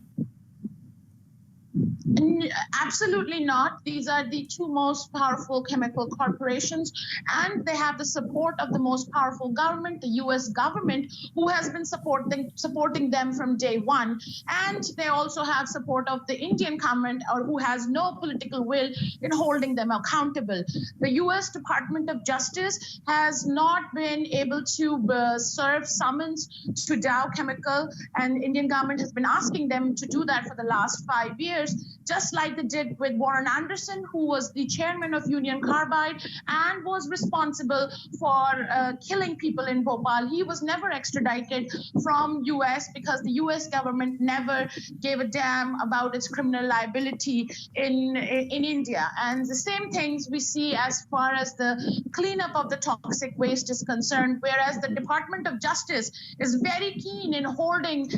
Absolutely not. These are the two most powerful chemical corporations, and they have the support of the most powerful government, the U.S. government, who has been supporting them from day one. And they also have support of the Indian government, or who has no political will in holding them accountable. The U.S. Department of Justice has not been able to serve summons to Dow Chemical, and Indian government has been asking them to do that for the last 5 years. just like they did with Warren Anderson, who was the chairman of Union Carbide and was responsible for killing people in Bhopal. He was never extradited from US because the US government never gave a damn about its criminal liability in India. And the same things we see as far as the cleanup of the toxic waste is concerned, whereas the Department of Justice is very keen in holding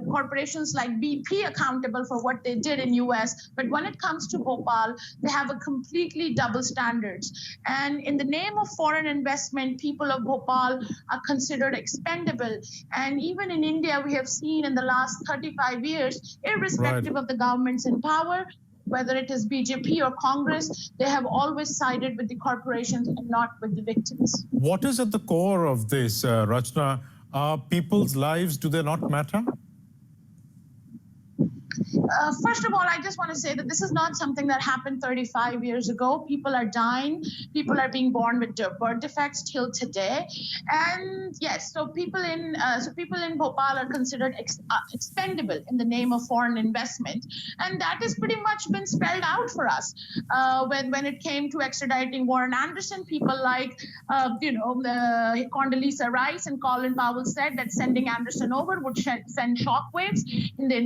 corporations like BP accountable for what they did in US. But when it comes to Bhopal, they have a completely double standards. And in the name of foreign investment, people of Bhopal are considered expendable. And even in India, we have seen in the last 35 years, irrespective of the governments in power, whether it is BJP or Congress, they have always sided with the corporations and not with the victims. What is at the core of this, Rachna? Are people's lives, do they not matter? First of all, I just want to say that this is not something that happened 35 years ago. People are dying. People are being born with birth defects till today. And yes, so people in Bhopal are considered expendable in the name of foreign investment. And that has pretty much been spelled out for us. When it came to extraditing Warren Anderson, people like, Condoleezza Rice and Colin Powell said that sending Anderson over would send shockwaves in the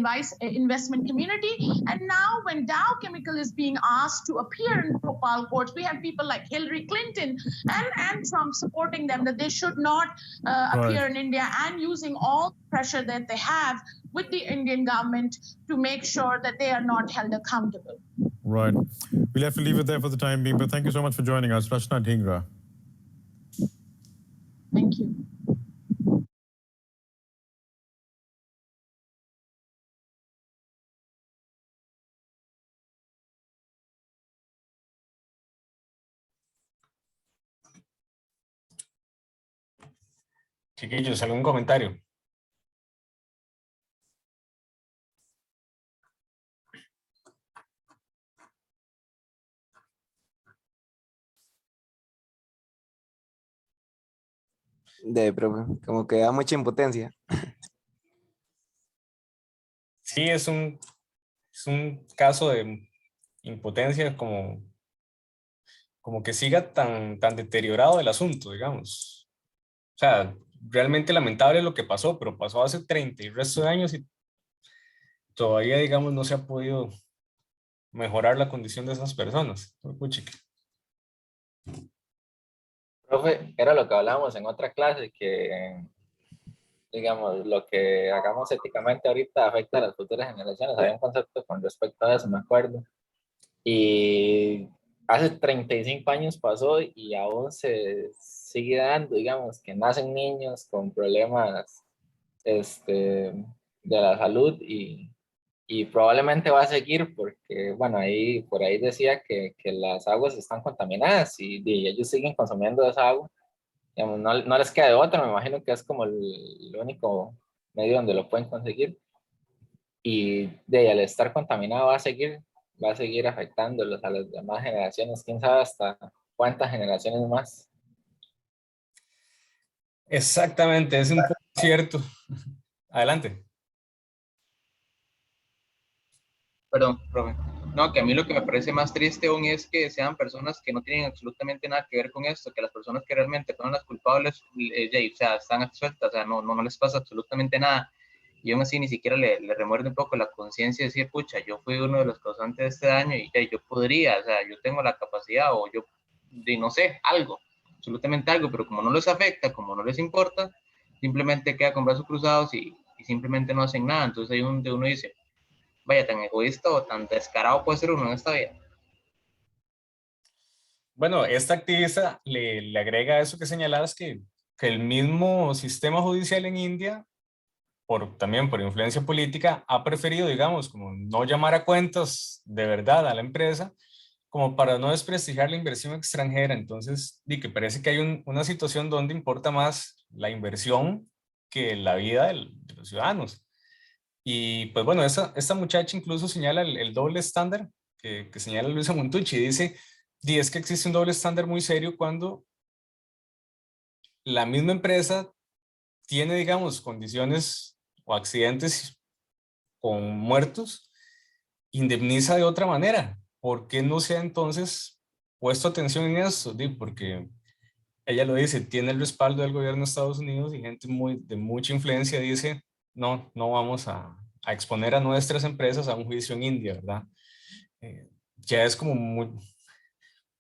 investment community. And now when Dow Chemical is being asked to appear in Bhopal courts, we have people like Hillary Clinton and Trump supporting them that they should not appear in India, and using all the pressure that they have with the Indian government to make sure that they are not held accountable. Right. We'll have to leave it there for the time being, but thank you so much for joining us, Rachna Dhingra. Thank you. Chiquillos, ¿algún comentario? Profe, como que da mucha impotencia. Sí, es un caso de impotencia, como que siga tan deteriorado el asunto, digamos. O sea, realmente lamentable lo que pasó, pero pasó hace 30 y resto de años y todavía, digamos, no se ha podido mejorar la condición de esas personas. Profe, era lo que hablábamos en otra clase, que, digamos, lo que hagamos éticamente ahorita afecta a las futuras generaciones. Había un concepto con respecto a eso, me acuerdo. Y hace 35 años pasó y aún se sigue dando, digamos, que nacen niños con problemas de la salud y probablemente va a seguir porque, bueno, por ahí decía que las aguas están contaminadas y ellos siguen consumiendo esa agua. Digamos, no les queda de otra, me imagino que es como el único medio donde lo pueden conseguir. Y al estar contaminado va a seguir afectándolos a las demás generaciones, quién sabe hasta cuántas generaciones más. Exactamente, es un poco cierto. Adelante. Perdón, profe. No, que a mí lo que me parece más triste aún es que sean personas que no tienen absolutamente nada que ver con esto, que las personas que realmente son las culpables, o sea, están absueltas, o sea, no les pasa absolutamente nada. Y aún así ni siquiera le remuerde un poco la conciencia de decir, pucha, yo fui uno de los causantes de este daño y yo podría, o sea, yo tengo la capacidad o yo, no sé, algo, absolutamente algo, pero como no les afecta, como no les importa, simplemente queda con brazos cruzados y simplemente no hacen nada. Entonces ahí donde uno dice, vaya, tan egoísta o tan descarado puede ser uno en esta vida. Bueno, esta activista le agrega eso que señalabas, que el mismo sistema judicial en India, también por influencia política, ha preferido, digamos, como no llamar a cuentas de verdad a la empresa, como para no desprestigiar la inversión extranjera. Entonces, que parece que hay una situación donde importa más la inversión que la vida de los ciudadanos. Y pues bueno, esta muchacha incluso señala el doble estándar que señala Luisa Montucci. Dice, es que existe un doble estándar muy serio cuando la misma empresa tiene, digamos, condiciones o accidentes con muertos indemniza de otra manera. ¿Por qué no se ha entonces puesto atención en eso? Porque ella lo dice, tiene el respaldo del gobierno de Estados Unidos y gente de mucha influencia dice, no, no vamos a exponer a nuestras empresas a un juicio en India, ¿verdad? Ya es como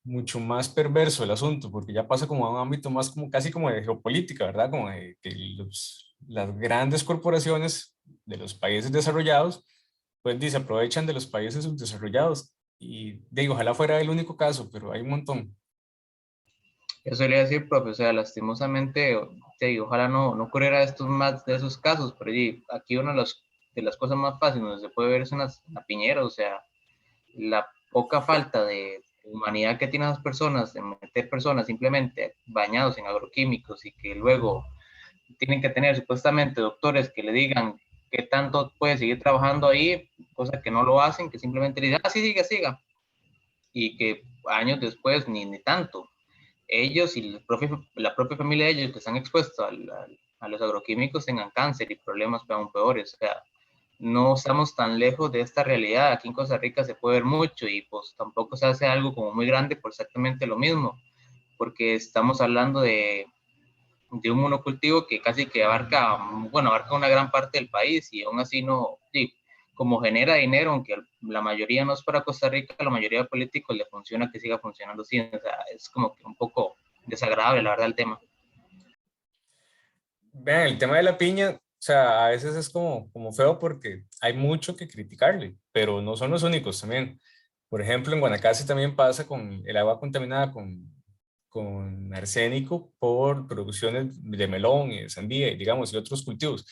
mucho más perverso el asunto, porque ya pasa como a un ámbito más como casi como de geopolítica, ¿verdad? Como de que las grandes corporaciones de los países desarrollados, pues se aprovechan de los países subdesarrollados. Y digo, ojalá fuera el único caso, pero hay un montón. Eso le iba a decir, profe, o sea, lastimosamente, ojalá no ocurriera estos más de esos casos, pero aquí una de las cosas más fáciles donde se puede ver es una piñera, o sea, la poca falta de humanidad que tienen las personas, de meter personas simplemente bañados en agroquímicos y que luego tienen que tener supuestamente doctores que le digan qué tanto puede seguir trabajando ahí, cosa que no lo hacen, que simplemente le dicen, sí, siga, y que años después ni tanto. Ellos y la propia familia de ellos que están expuestos a los agroquímicos tengan cáncer y problemas aún peores. O sea, no estamos tan lejos de esta realidad. Aquí en Costa Rica se puede ver mucho y pues tampoco se hace algo como muy grande por exactamente lo mismo, porque estamos hablando de un monocultivo que casi que abarca una gran parte del país y aún así no, sí, como genera dinero, aunque la mayoría no es para Costa Rica, la mayoría de políticos le funciona que siga funcionando así, o sea, es como que un poco desagradable, la verdad, el tema. Vean, el tema de la piña, o sea, a veces es como feo porque hay mucho que criticarle, pero no son los únicos también. Por ejemplo, en Guanacaste también pasa con el agua contaminada con arsénico por producciones de melón y de sandía, y, digamos, y otros cultivos.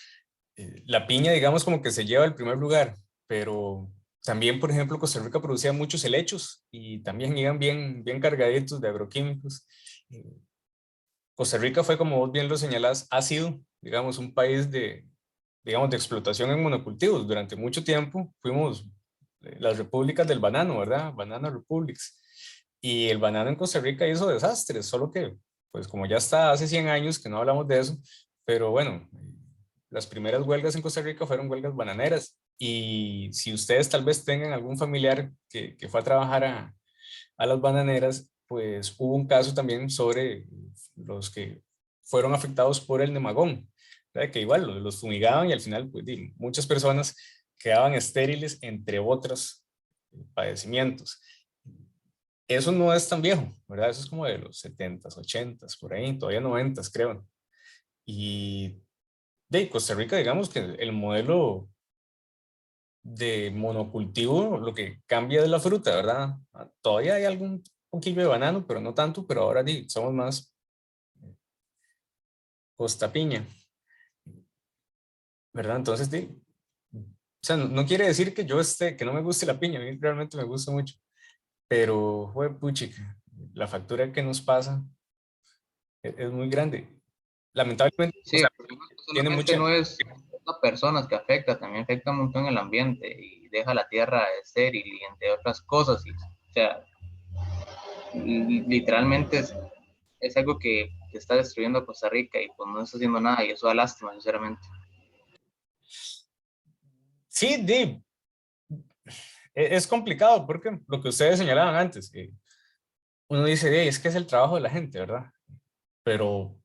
La piña, digamos, como que se lleva el primer lugar, pero también, por ejemplo, Costa Rica producía muchos helechos y también iban bien cargaditos de agroquímicos. Eh, Costa Rica fue, como vos bien lo señalás, ha sido, digamos, un país digamos, de explotación en monocultivos. Durante mucho tiempo fuimos las repúblicas del banano, ¿verdad? Banana Republics. Y el banano en Costa Rica hizo desastres, solo que, pues como ya está hace 100 años que no hablamos de eso, pero bueno, las primeras huelgas en Costa Rica fueron huelgas bananeras. Y si ustedes tal vez tengan algún familiar que fue a trabajar a las bananeras, pues hubo un caso también sobre los que fueron afectados por el nemagón, ¿verdad? Que igual los fumigaban y al final pues, muchas personas quedaban estériles, entre otros padecimientos. Eso no es tan viejo, ¿verdad? Eso es como de los 70s, 80s, por ahí, todavía 90s, creo. Y de Costa Rica, digamos que el modelo de monocultivo, lo que cambia de la fruta, ¿verdad? Todavía hay algún poquillo de banano, pero no tanto, pero ahora somos más costa piña, ¿verdad? Entonces, o sea, no quiere decir que que no me guste la piña, a mí realmente me gusta mucho, pero, puchica, la factura que nos pasa es muy grande. Lamentablemente, o Sí, sea, el problema tiene solamente mucha. no es a personas que afecta, también afecta un montón el ambiente y deja la tierra estéril y entre otras cosas. Y, o sea, literalmente es algo que está destruyendo a Costa Rica y pues no está haciendo nada y eso da lástima, sinceramente. Sí, es complicado porque lo que ustedes señalaban antes, uno dice, es que es el trabajo de la gente, ¿verdad? Pero,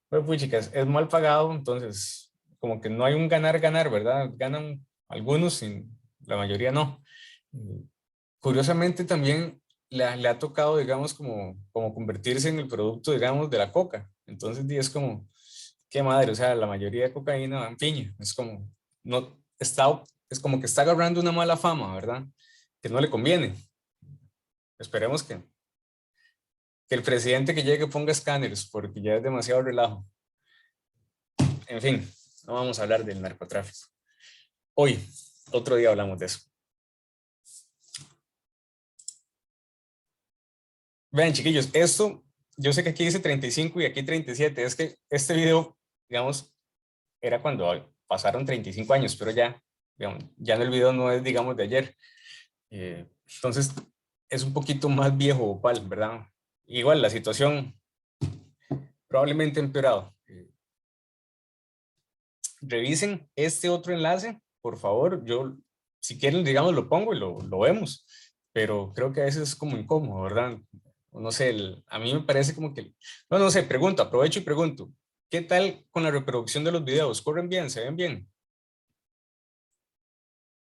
pues chicas, es mal pagado, entonces como que no hay un ganar-ganar, ¿verdad? Ganan algunos y la mayoría no. Curiosamente también le ha tocado, digamos, como convertirse en el producto, digamos, de la coca. Entonces, es como, qué madre, o sea, la mayoría de cocaína va en piña. Es como, no, es como que está agarrando una mala fama, ¿verdad? Que no le conviene. Esperemos que el presidente que llegue ponga escáneres, porque ya es demasiado relajo. En fin, no vamos a hablar del narcotráfico. Hoy, otro día hablamos de eso. Vean, chiquillos, esto, yo sé que aquí dice 35 y aquí 37. Es que este video, digamos, era cuando pasaron 35 años, pero ya, digamos, ya en el video no es, digamos, de ayer. Entonces, es un poquito más viejo Opal, ¿verdad? Igual, la situación probablemente ha empeorado. Revisen este otro enlace, por favor. Yo si quieren, digamos, lo pongo y lo vemos, pero creo que a veces es como incómodo, ¿verdad? No sé, a mí me parece como que, no sé, pregunto, aprovecho y pregunto, ¿qué tal con la reproducción de los videos? ¿Corren bien? ¿Se ven bien?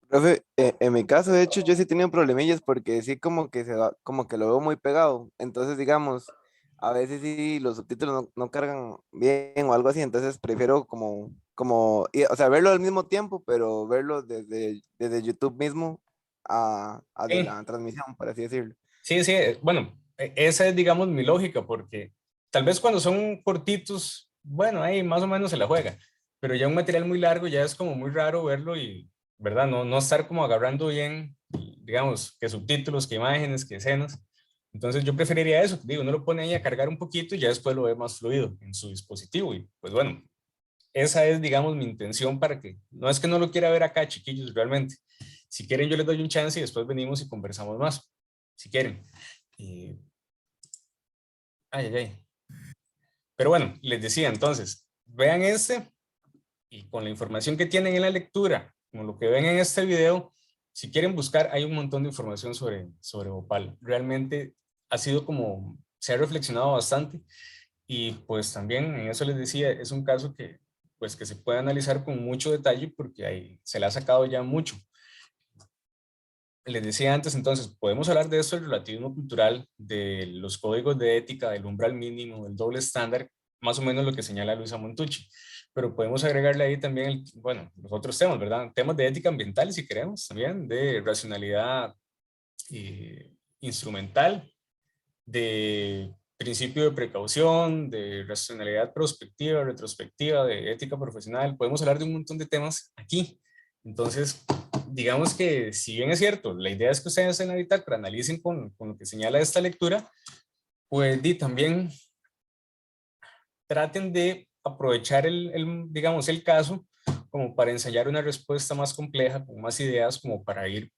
Profe, en mi caso, de hecho, yo sí he tenido problemillas porque sí como que se va, como que lo veo muy pegado. Entonces, digamos, a veces sí los subtítulos no cargan bien o algo así, entonces prefiero o sea, verlo al mismo tiempo, pero verlo desde YouTube mismo a de Sí, la transmisión, por así decirlo. sí, sí, bueno, esa es, digamos, mi lógica, porque tal vez cuando son cortitos, bueno, ahí más o menos se la juega, pero ya un material muy largo ya es como muy raro verlo y, ¿verdad? No estar como agarrando bien, digamos, que subtítulos, que imágenes, que escenas. Entonces yo preferiría eso, digo, uno lo pone ahí a cargar un poquito y ya después lo ve más fluido en su dispositivo y pues bueno, esa es, digamos, mi intención para que, no es que no lo quiera ver acá, chiquillos, realmente. Si quieren, yo les doy un chance y después venimos y conversamos más, si quieren. Eh, ay, ay, ay. Pero bueno, les decía entonces, vean este y con la información que tienen en la lectura, con lo que ven en este video, si quieren buscar, hay un montón de información sobre Bhopal. Realmente ha sido como, se ha reflexionado bastante y pues también en eso les decía, es un caso que pues que se puede analizar con mucho detalle porque ahí se le ha sacado ya mucho. Les decía antes, entonces, podemos hablar de esto, el relativismo cultural, de los códigos de ética, del umbral mínimo, del doble estándar, más o menos lo que señala Luisa Montucci. Pero podemos agregarle ahí también, bueno, los otros temas, ¿verdad? Temas de ética ambiental, si queremos, también, de racionalidad instrumental, de principio de precaución, de racionalidad prospectiva, retrospectiva, de ética profesional. Podemos hablar de un montón de temas aquí. Entonces, digamos que si bien es cierto, la idea es que ustedes en la bitácora analicen con lo que señala esta lectura, pues también traten de aprovechar digamos, el caso como para ensayar una respuesta más compleja, con más ideas, como para ir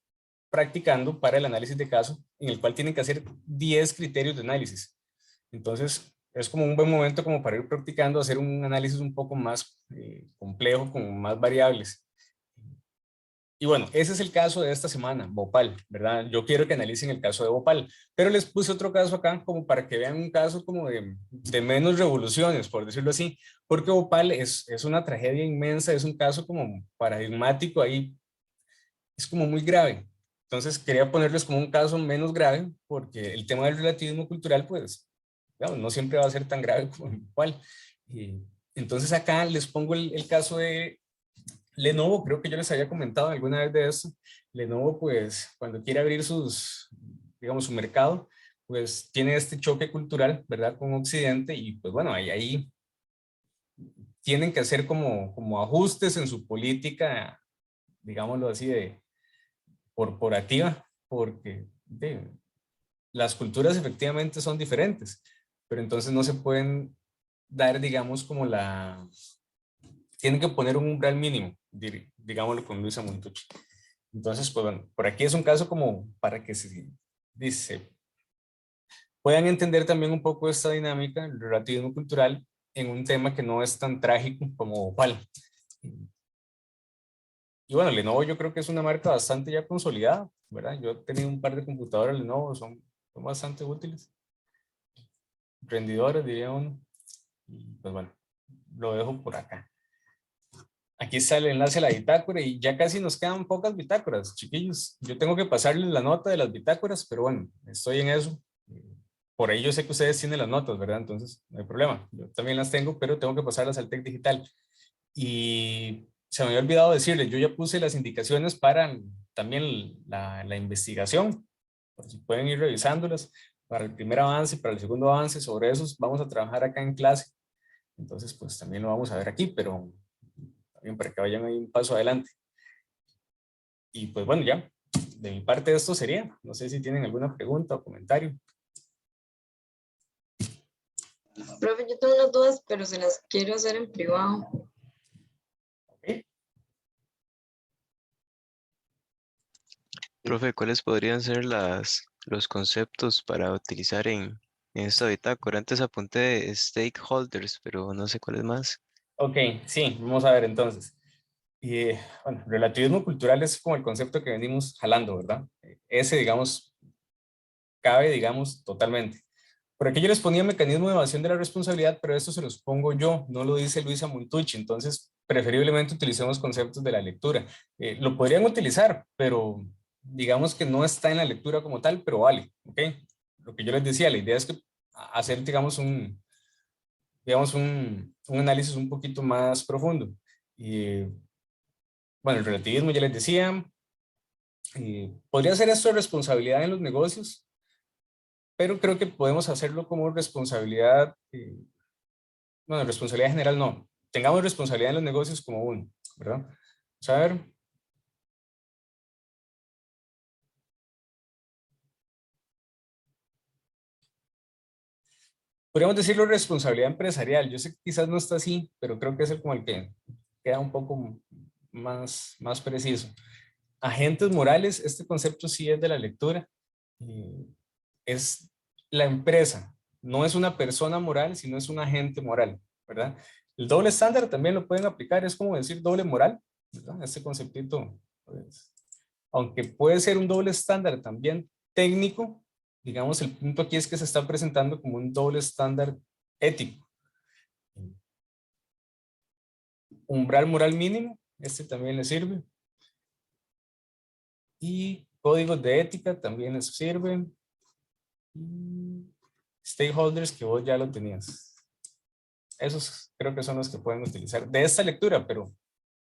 practicando para el análisis de caso, en el cual tienen que hacer 10 criterios de análisis. Entonces, es como un buen momento como para ir practicando, hacer un análisis un poco más complejo, con más variables. Y bueno, ese es el caso de esta semana, Bhopal, ¿verdad? Yo quiero que analicen el caso de Bhopal, pero les puse otro caso acá como para que vean un caso como de menos revoluciones, por decirlo así, porque Bhopal es una tragedia inmensa, es un caso como paradigmático ahí, es como muy grave. Entonces quería ponerles como un caso menos grave, porque el tema del relativismo cultural, pues, digamos, no siempre va a ser tan grave como Bhopal. Entonces acá les pongo el caso de Lenovo, creo que yo les había comentado alguna vez de eso. Lenovo, pues, cuando quiere abrir digamos, su mercado, pues tiene este choque cultural, ¿verdad? Con Occidente y pues bueno, ahí tienen que hacer como ajustes en su política, digámoslo así, de corporativa, porque las culturas efectivamente son diferentes, pero entonces no se pueden dar, digamos, tienen que poner un umbral mínimo, digámoslo con Luisa Montucci. Entonces, pues bueno, por aquí es un caso como para que dice, puedan entender también un poco esta dinámica, el relativismo cultural, en un tema que no es tan trágico como Opal. Y bueno, Lenovo yo creo que es una marca bastante ya consolidada, ¿verdad? Yo he tenido un par de computadoras Lenovo, son bastante útiles, rendidoras, diría uno. Y pues bueno, lo dejo por acá. Aquí está el enlace a la bitácora y ya casi nos quedan pocas bitácoras, chiquillos. Yo tengo que pasarles la nota de las bitácoras, pero bueno, estoy en eso. Por ahí yo sé que ustedes tienen las notas, ¿verdad? Entonces, no hay problema. Yo también las tengo, pero tengo que pasarlas al TEC Digital. Y se me había olvidado decirles, yo ya puse las indicaciones para también la investigación, por si pueden ir revisándolas, para el primer avance, para el segundo avance, sobre esos vamos a trabajar acá en clase. Entonces, pues también lo vamos a ver aquí, pero también para que vayan ahí un paso adelante. Y pues bueno, ya, de mi parte esto sería. No sé si tienen alguna pregunta o comentario. Profe, yo tengo unas dudas, pero se las quiero hacer en privado. Okay. Profe, ¿cuáles podrían ser los conceptos para utilizar en esta bitácora? Antes apunté stakeholders, pero no sé cuáles más. Ok, sí, vamos a ver entonces. Y bueno, relativismo cultural es como el concepto que venimos jalando, ¿verdad? Ese, digamos, cabe, digamos, totalmente. Por aquí yo les ponía mecanismo de evasión de la responsabilidad, pero esto se los pongo yo, no lo dice Luisa Montucci, entonces preferiblemente utilicemos conceptos de la lectura. Lo podrían utilizar, pero digamos que no está en la lectura como tal, pero vale, ¿ok? Lo que yo les decía, la idea es que hacer, digamos, un análisis un poquito más profundo. Y bueno, el relativismo ya les decía, podría ser esto de responsabilidad en los negocios, pero creo que podemos hacerlo como responsabilidad, bueno, responsabilidad general no, tengamos responsabilidad en los negocios como uno, ¿verdad? Vamos a ver. Podríamos decirlo responsabilidad empresarial, yo sé que quizás no está así, pero creo que es el como el que queda un poco más preciso. Agentes morales, este concepto sí es de la lectura, es la empresa, no es una persona moral, sino es un agente moral, ¿verdad? El doble estándar también lo pueden aplicar, es como decir doble moral, ¿verdad? Este conceptito, pues, aunque puede ser un doble estándar también técnico, digamos, el punto aquí es que se está presentando como un doble estándar ético. Umbral moral mínimo, este también le sirve. Y códigos de ética también les sirven. Stakeholders, que vos ya lo tenías. Esos creo que son los que pueden utilizar de esta lectura, pero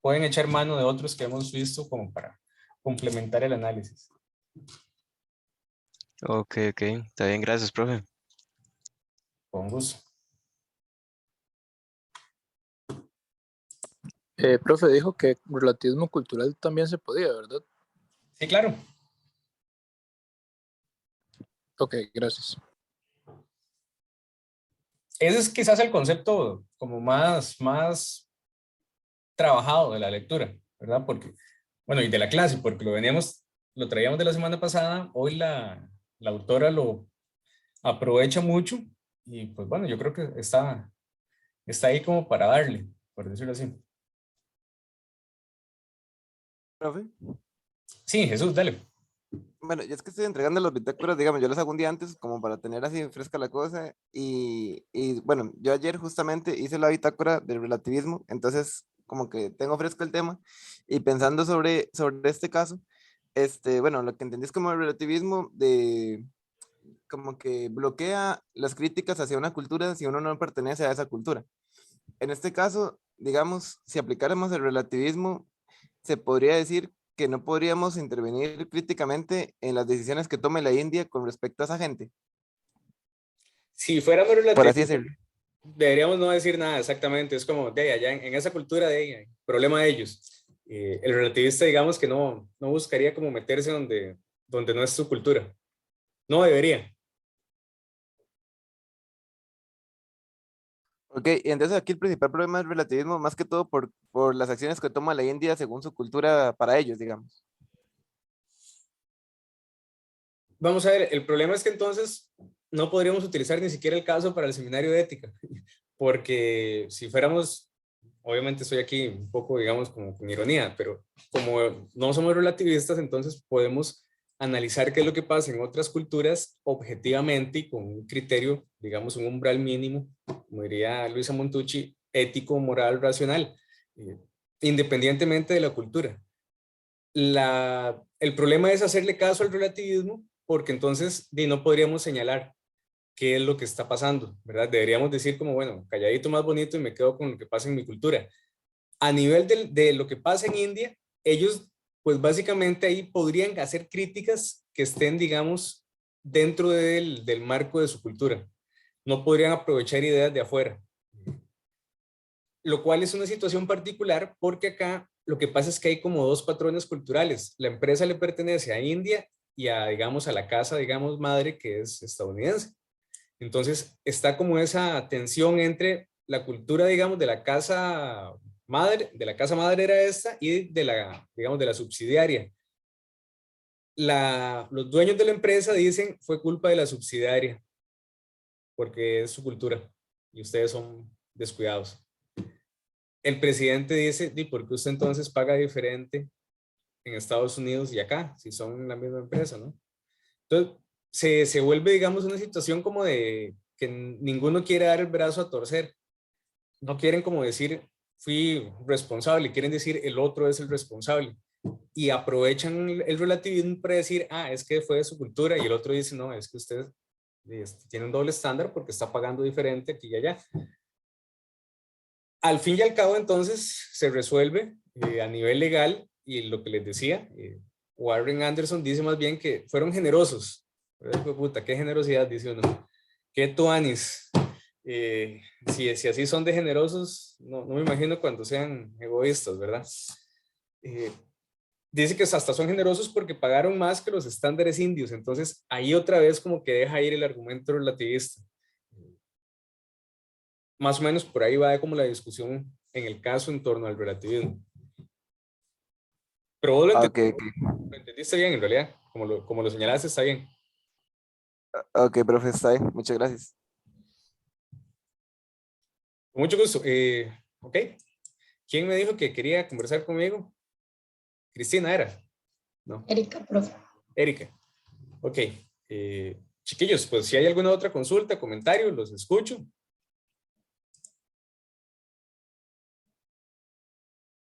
pueden echar mano de otros que hemos visto como para complementar el análisis. Ok, está bien, gracias, profe. Con gusto. Profe, dijo que relativismo cultural también se podía, ¿verdad? Sí, claro. Ok, gracias. Ese es quizás el concepto como más trabajado de la lectura, ¿verdad? Porque, bueno, y de la clase, porque lo traíamos de la semana pasada, hoy la autora lo aprovecha mucho y pues bueno, yo creo que está ahí como para darle, por decirlo así. Profe. Sí, Jesús, dale. Bueno, yo es que estoy entregando los bitácoras, digamos, yo los hago un día antes como para tener así fresca la cosa y bueno, yo ayer justamente hice la bitácora del relativismo, entonces como que tengo fresco el tema y pensando sobre este caso, bueno, lo que entendí es como el relativismo de como que bloquea las críticas hacia una cultura si uno no pertenece a esa cultura. En este caso, digamos, si aplicáramos el relativismo, se podría decir que no podríamos intervenir críticamente en las decisiones que tome la India con respecto a esa gente. Si fuéramos Por así relativistas, decirlo. deberíamos no decir nada exactamente, es como de allá en esa cultura de ella, problema de ellos. El relativista, digamos que no buscaría como meterse donde no es su cultura. No debería. Ok, y entonces aquí el principal problema es relativismo, más que todo por las acciones que toma la India según su cultura para ellos, digamos. Vamos a ver, el problema es que entonces no podríamos utilizar ni siquiera el caso para el seminario de ética, porque si fuéramos, obviamente estoy aquí un poco, digamos, como con ironía, pero como no somos relativistas, entonces podemos analizar qué es lo que pasa en otras culturas objetivamente y con un criterio, digamos, un umbral mínimo, como diría Luisa Montucci, ético, moral, racional, independientemente de la cultura. El problema es hacerle caso al relativismo porque entonces no podríamos señalar qué es lo que está pasando, ¿verdad? Deberíamos decir como, bueno, calladito más bonito y me quedo con lo que pasa en mi cultura. A nivel de lo que pasa en India, ellos pues básicamente ahí podrían hacer críticas que estén, digamos, dentro del marco de su cultura. No podrían aprovechar ideas de afuera. Lo cual es una situación particular porque acá lo que pasa es que hay como dos patrones culturales. La empresa le pertenece a India y digamos, a la casa, digamos, madre que es estadounidense. Entonces está como esa tensión entre la cultura, digamos, de la casa madre era esta y digamos, de la subsidiaria. Los dueños de la empresa dicen fue culpa de la subsidiaria porque es su cultura y ustedes son descuidados. el presidente dice, ¿y por qué usted entonces paga diferente en Estados Unidos y acá, si son la misma empresa, ¿no? Entonces, se vuelve, digamos, una situación como de que ninguno quiere dar el brazo a torcer. No quieren como decir, fui responsable, quieren decir, el otro es el responsable. Y aprovechan el relativismo para decir, es que fue de su cultura, y el otro dice, no, es que usted tiene un doble estándar porque está pagando diferente aquí y allá. Al fin y al cabo, entonces, se resuelve a nivel legal, y lo que les decía, Warren Anderson dice más bien que fueron generosos. Puta, qué generosidad, dice uno. Qué tuanis. Si así son de generosos, no me imagino cuando sean egoístas, ¿verdad? Dice que hasta son generosos porque pagaron más que los estándares indios. Entonces, ahí otra vez como que deja ir el argumento relativista. Más o menos por ahí va como la discusión en el caso en torno al relativismo. Pero vos lo entendiste bien, en realidad. Como lo señalaste, está bien. Ok, profe, está bien. Muchas gracias. Con mucho gusto. Ok. ¿Quién me dijo que quería conversar conmigo? Cristina, ¿era? No. Erika, profe. Erika. Ok. Chiquillos, pues si hay alguna otra consulta, comentario, los escucho.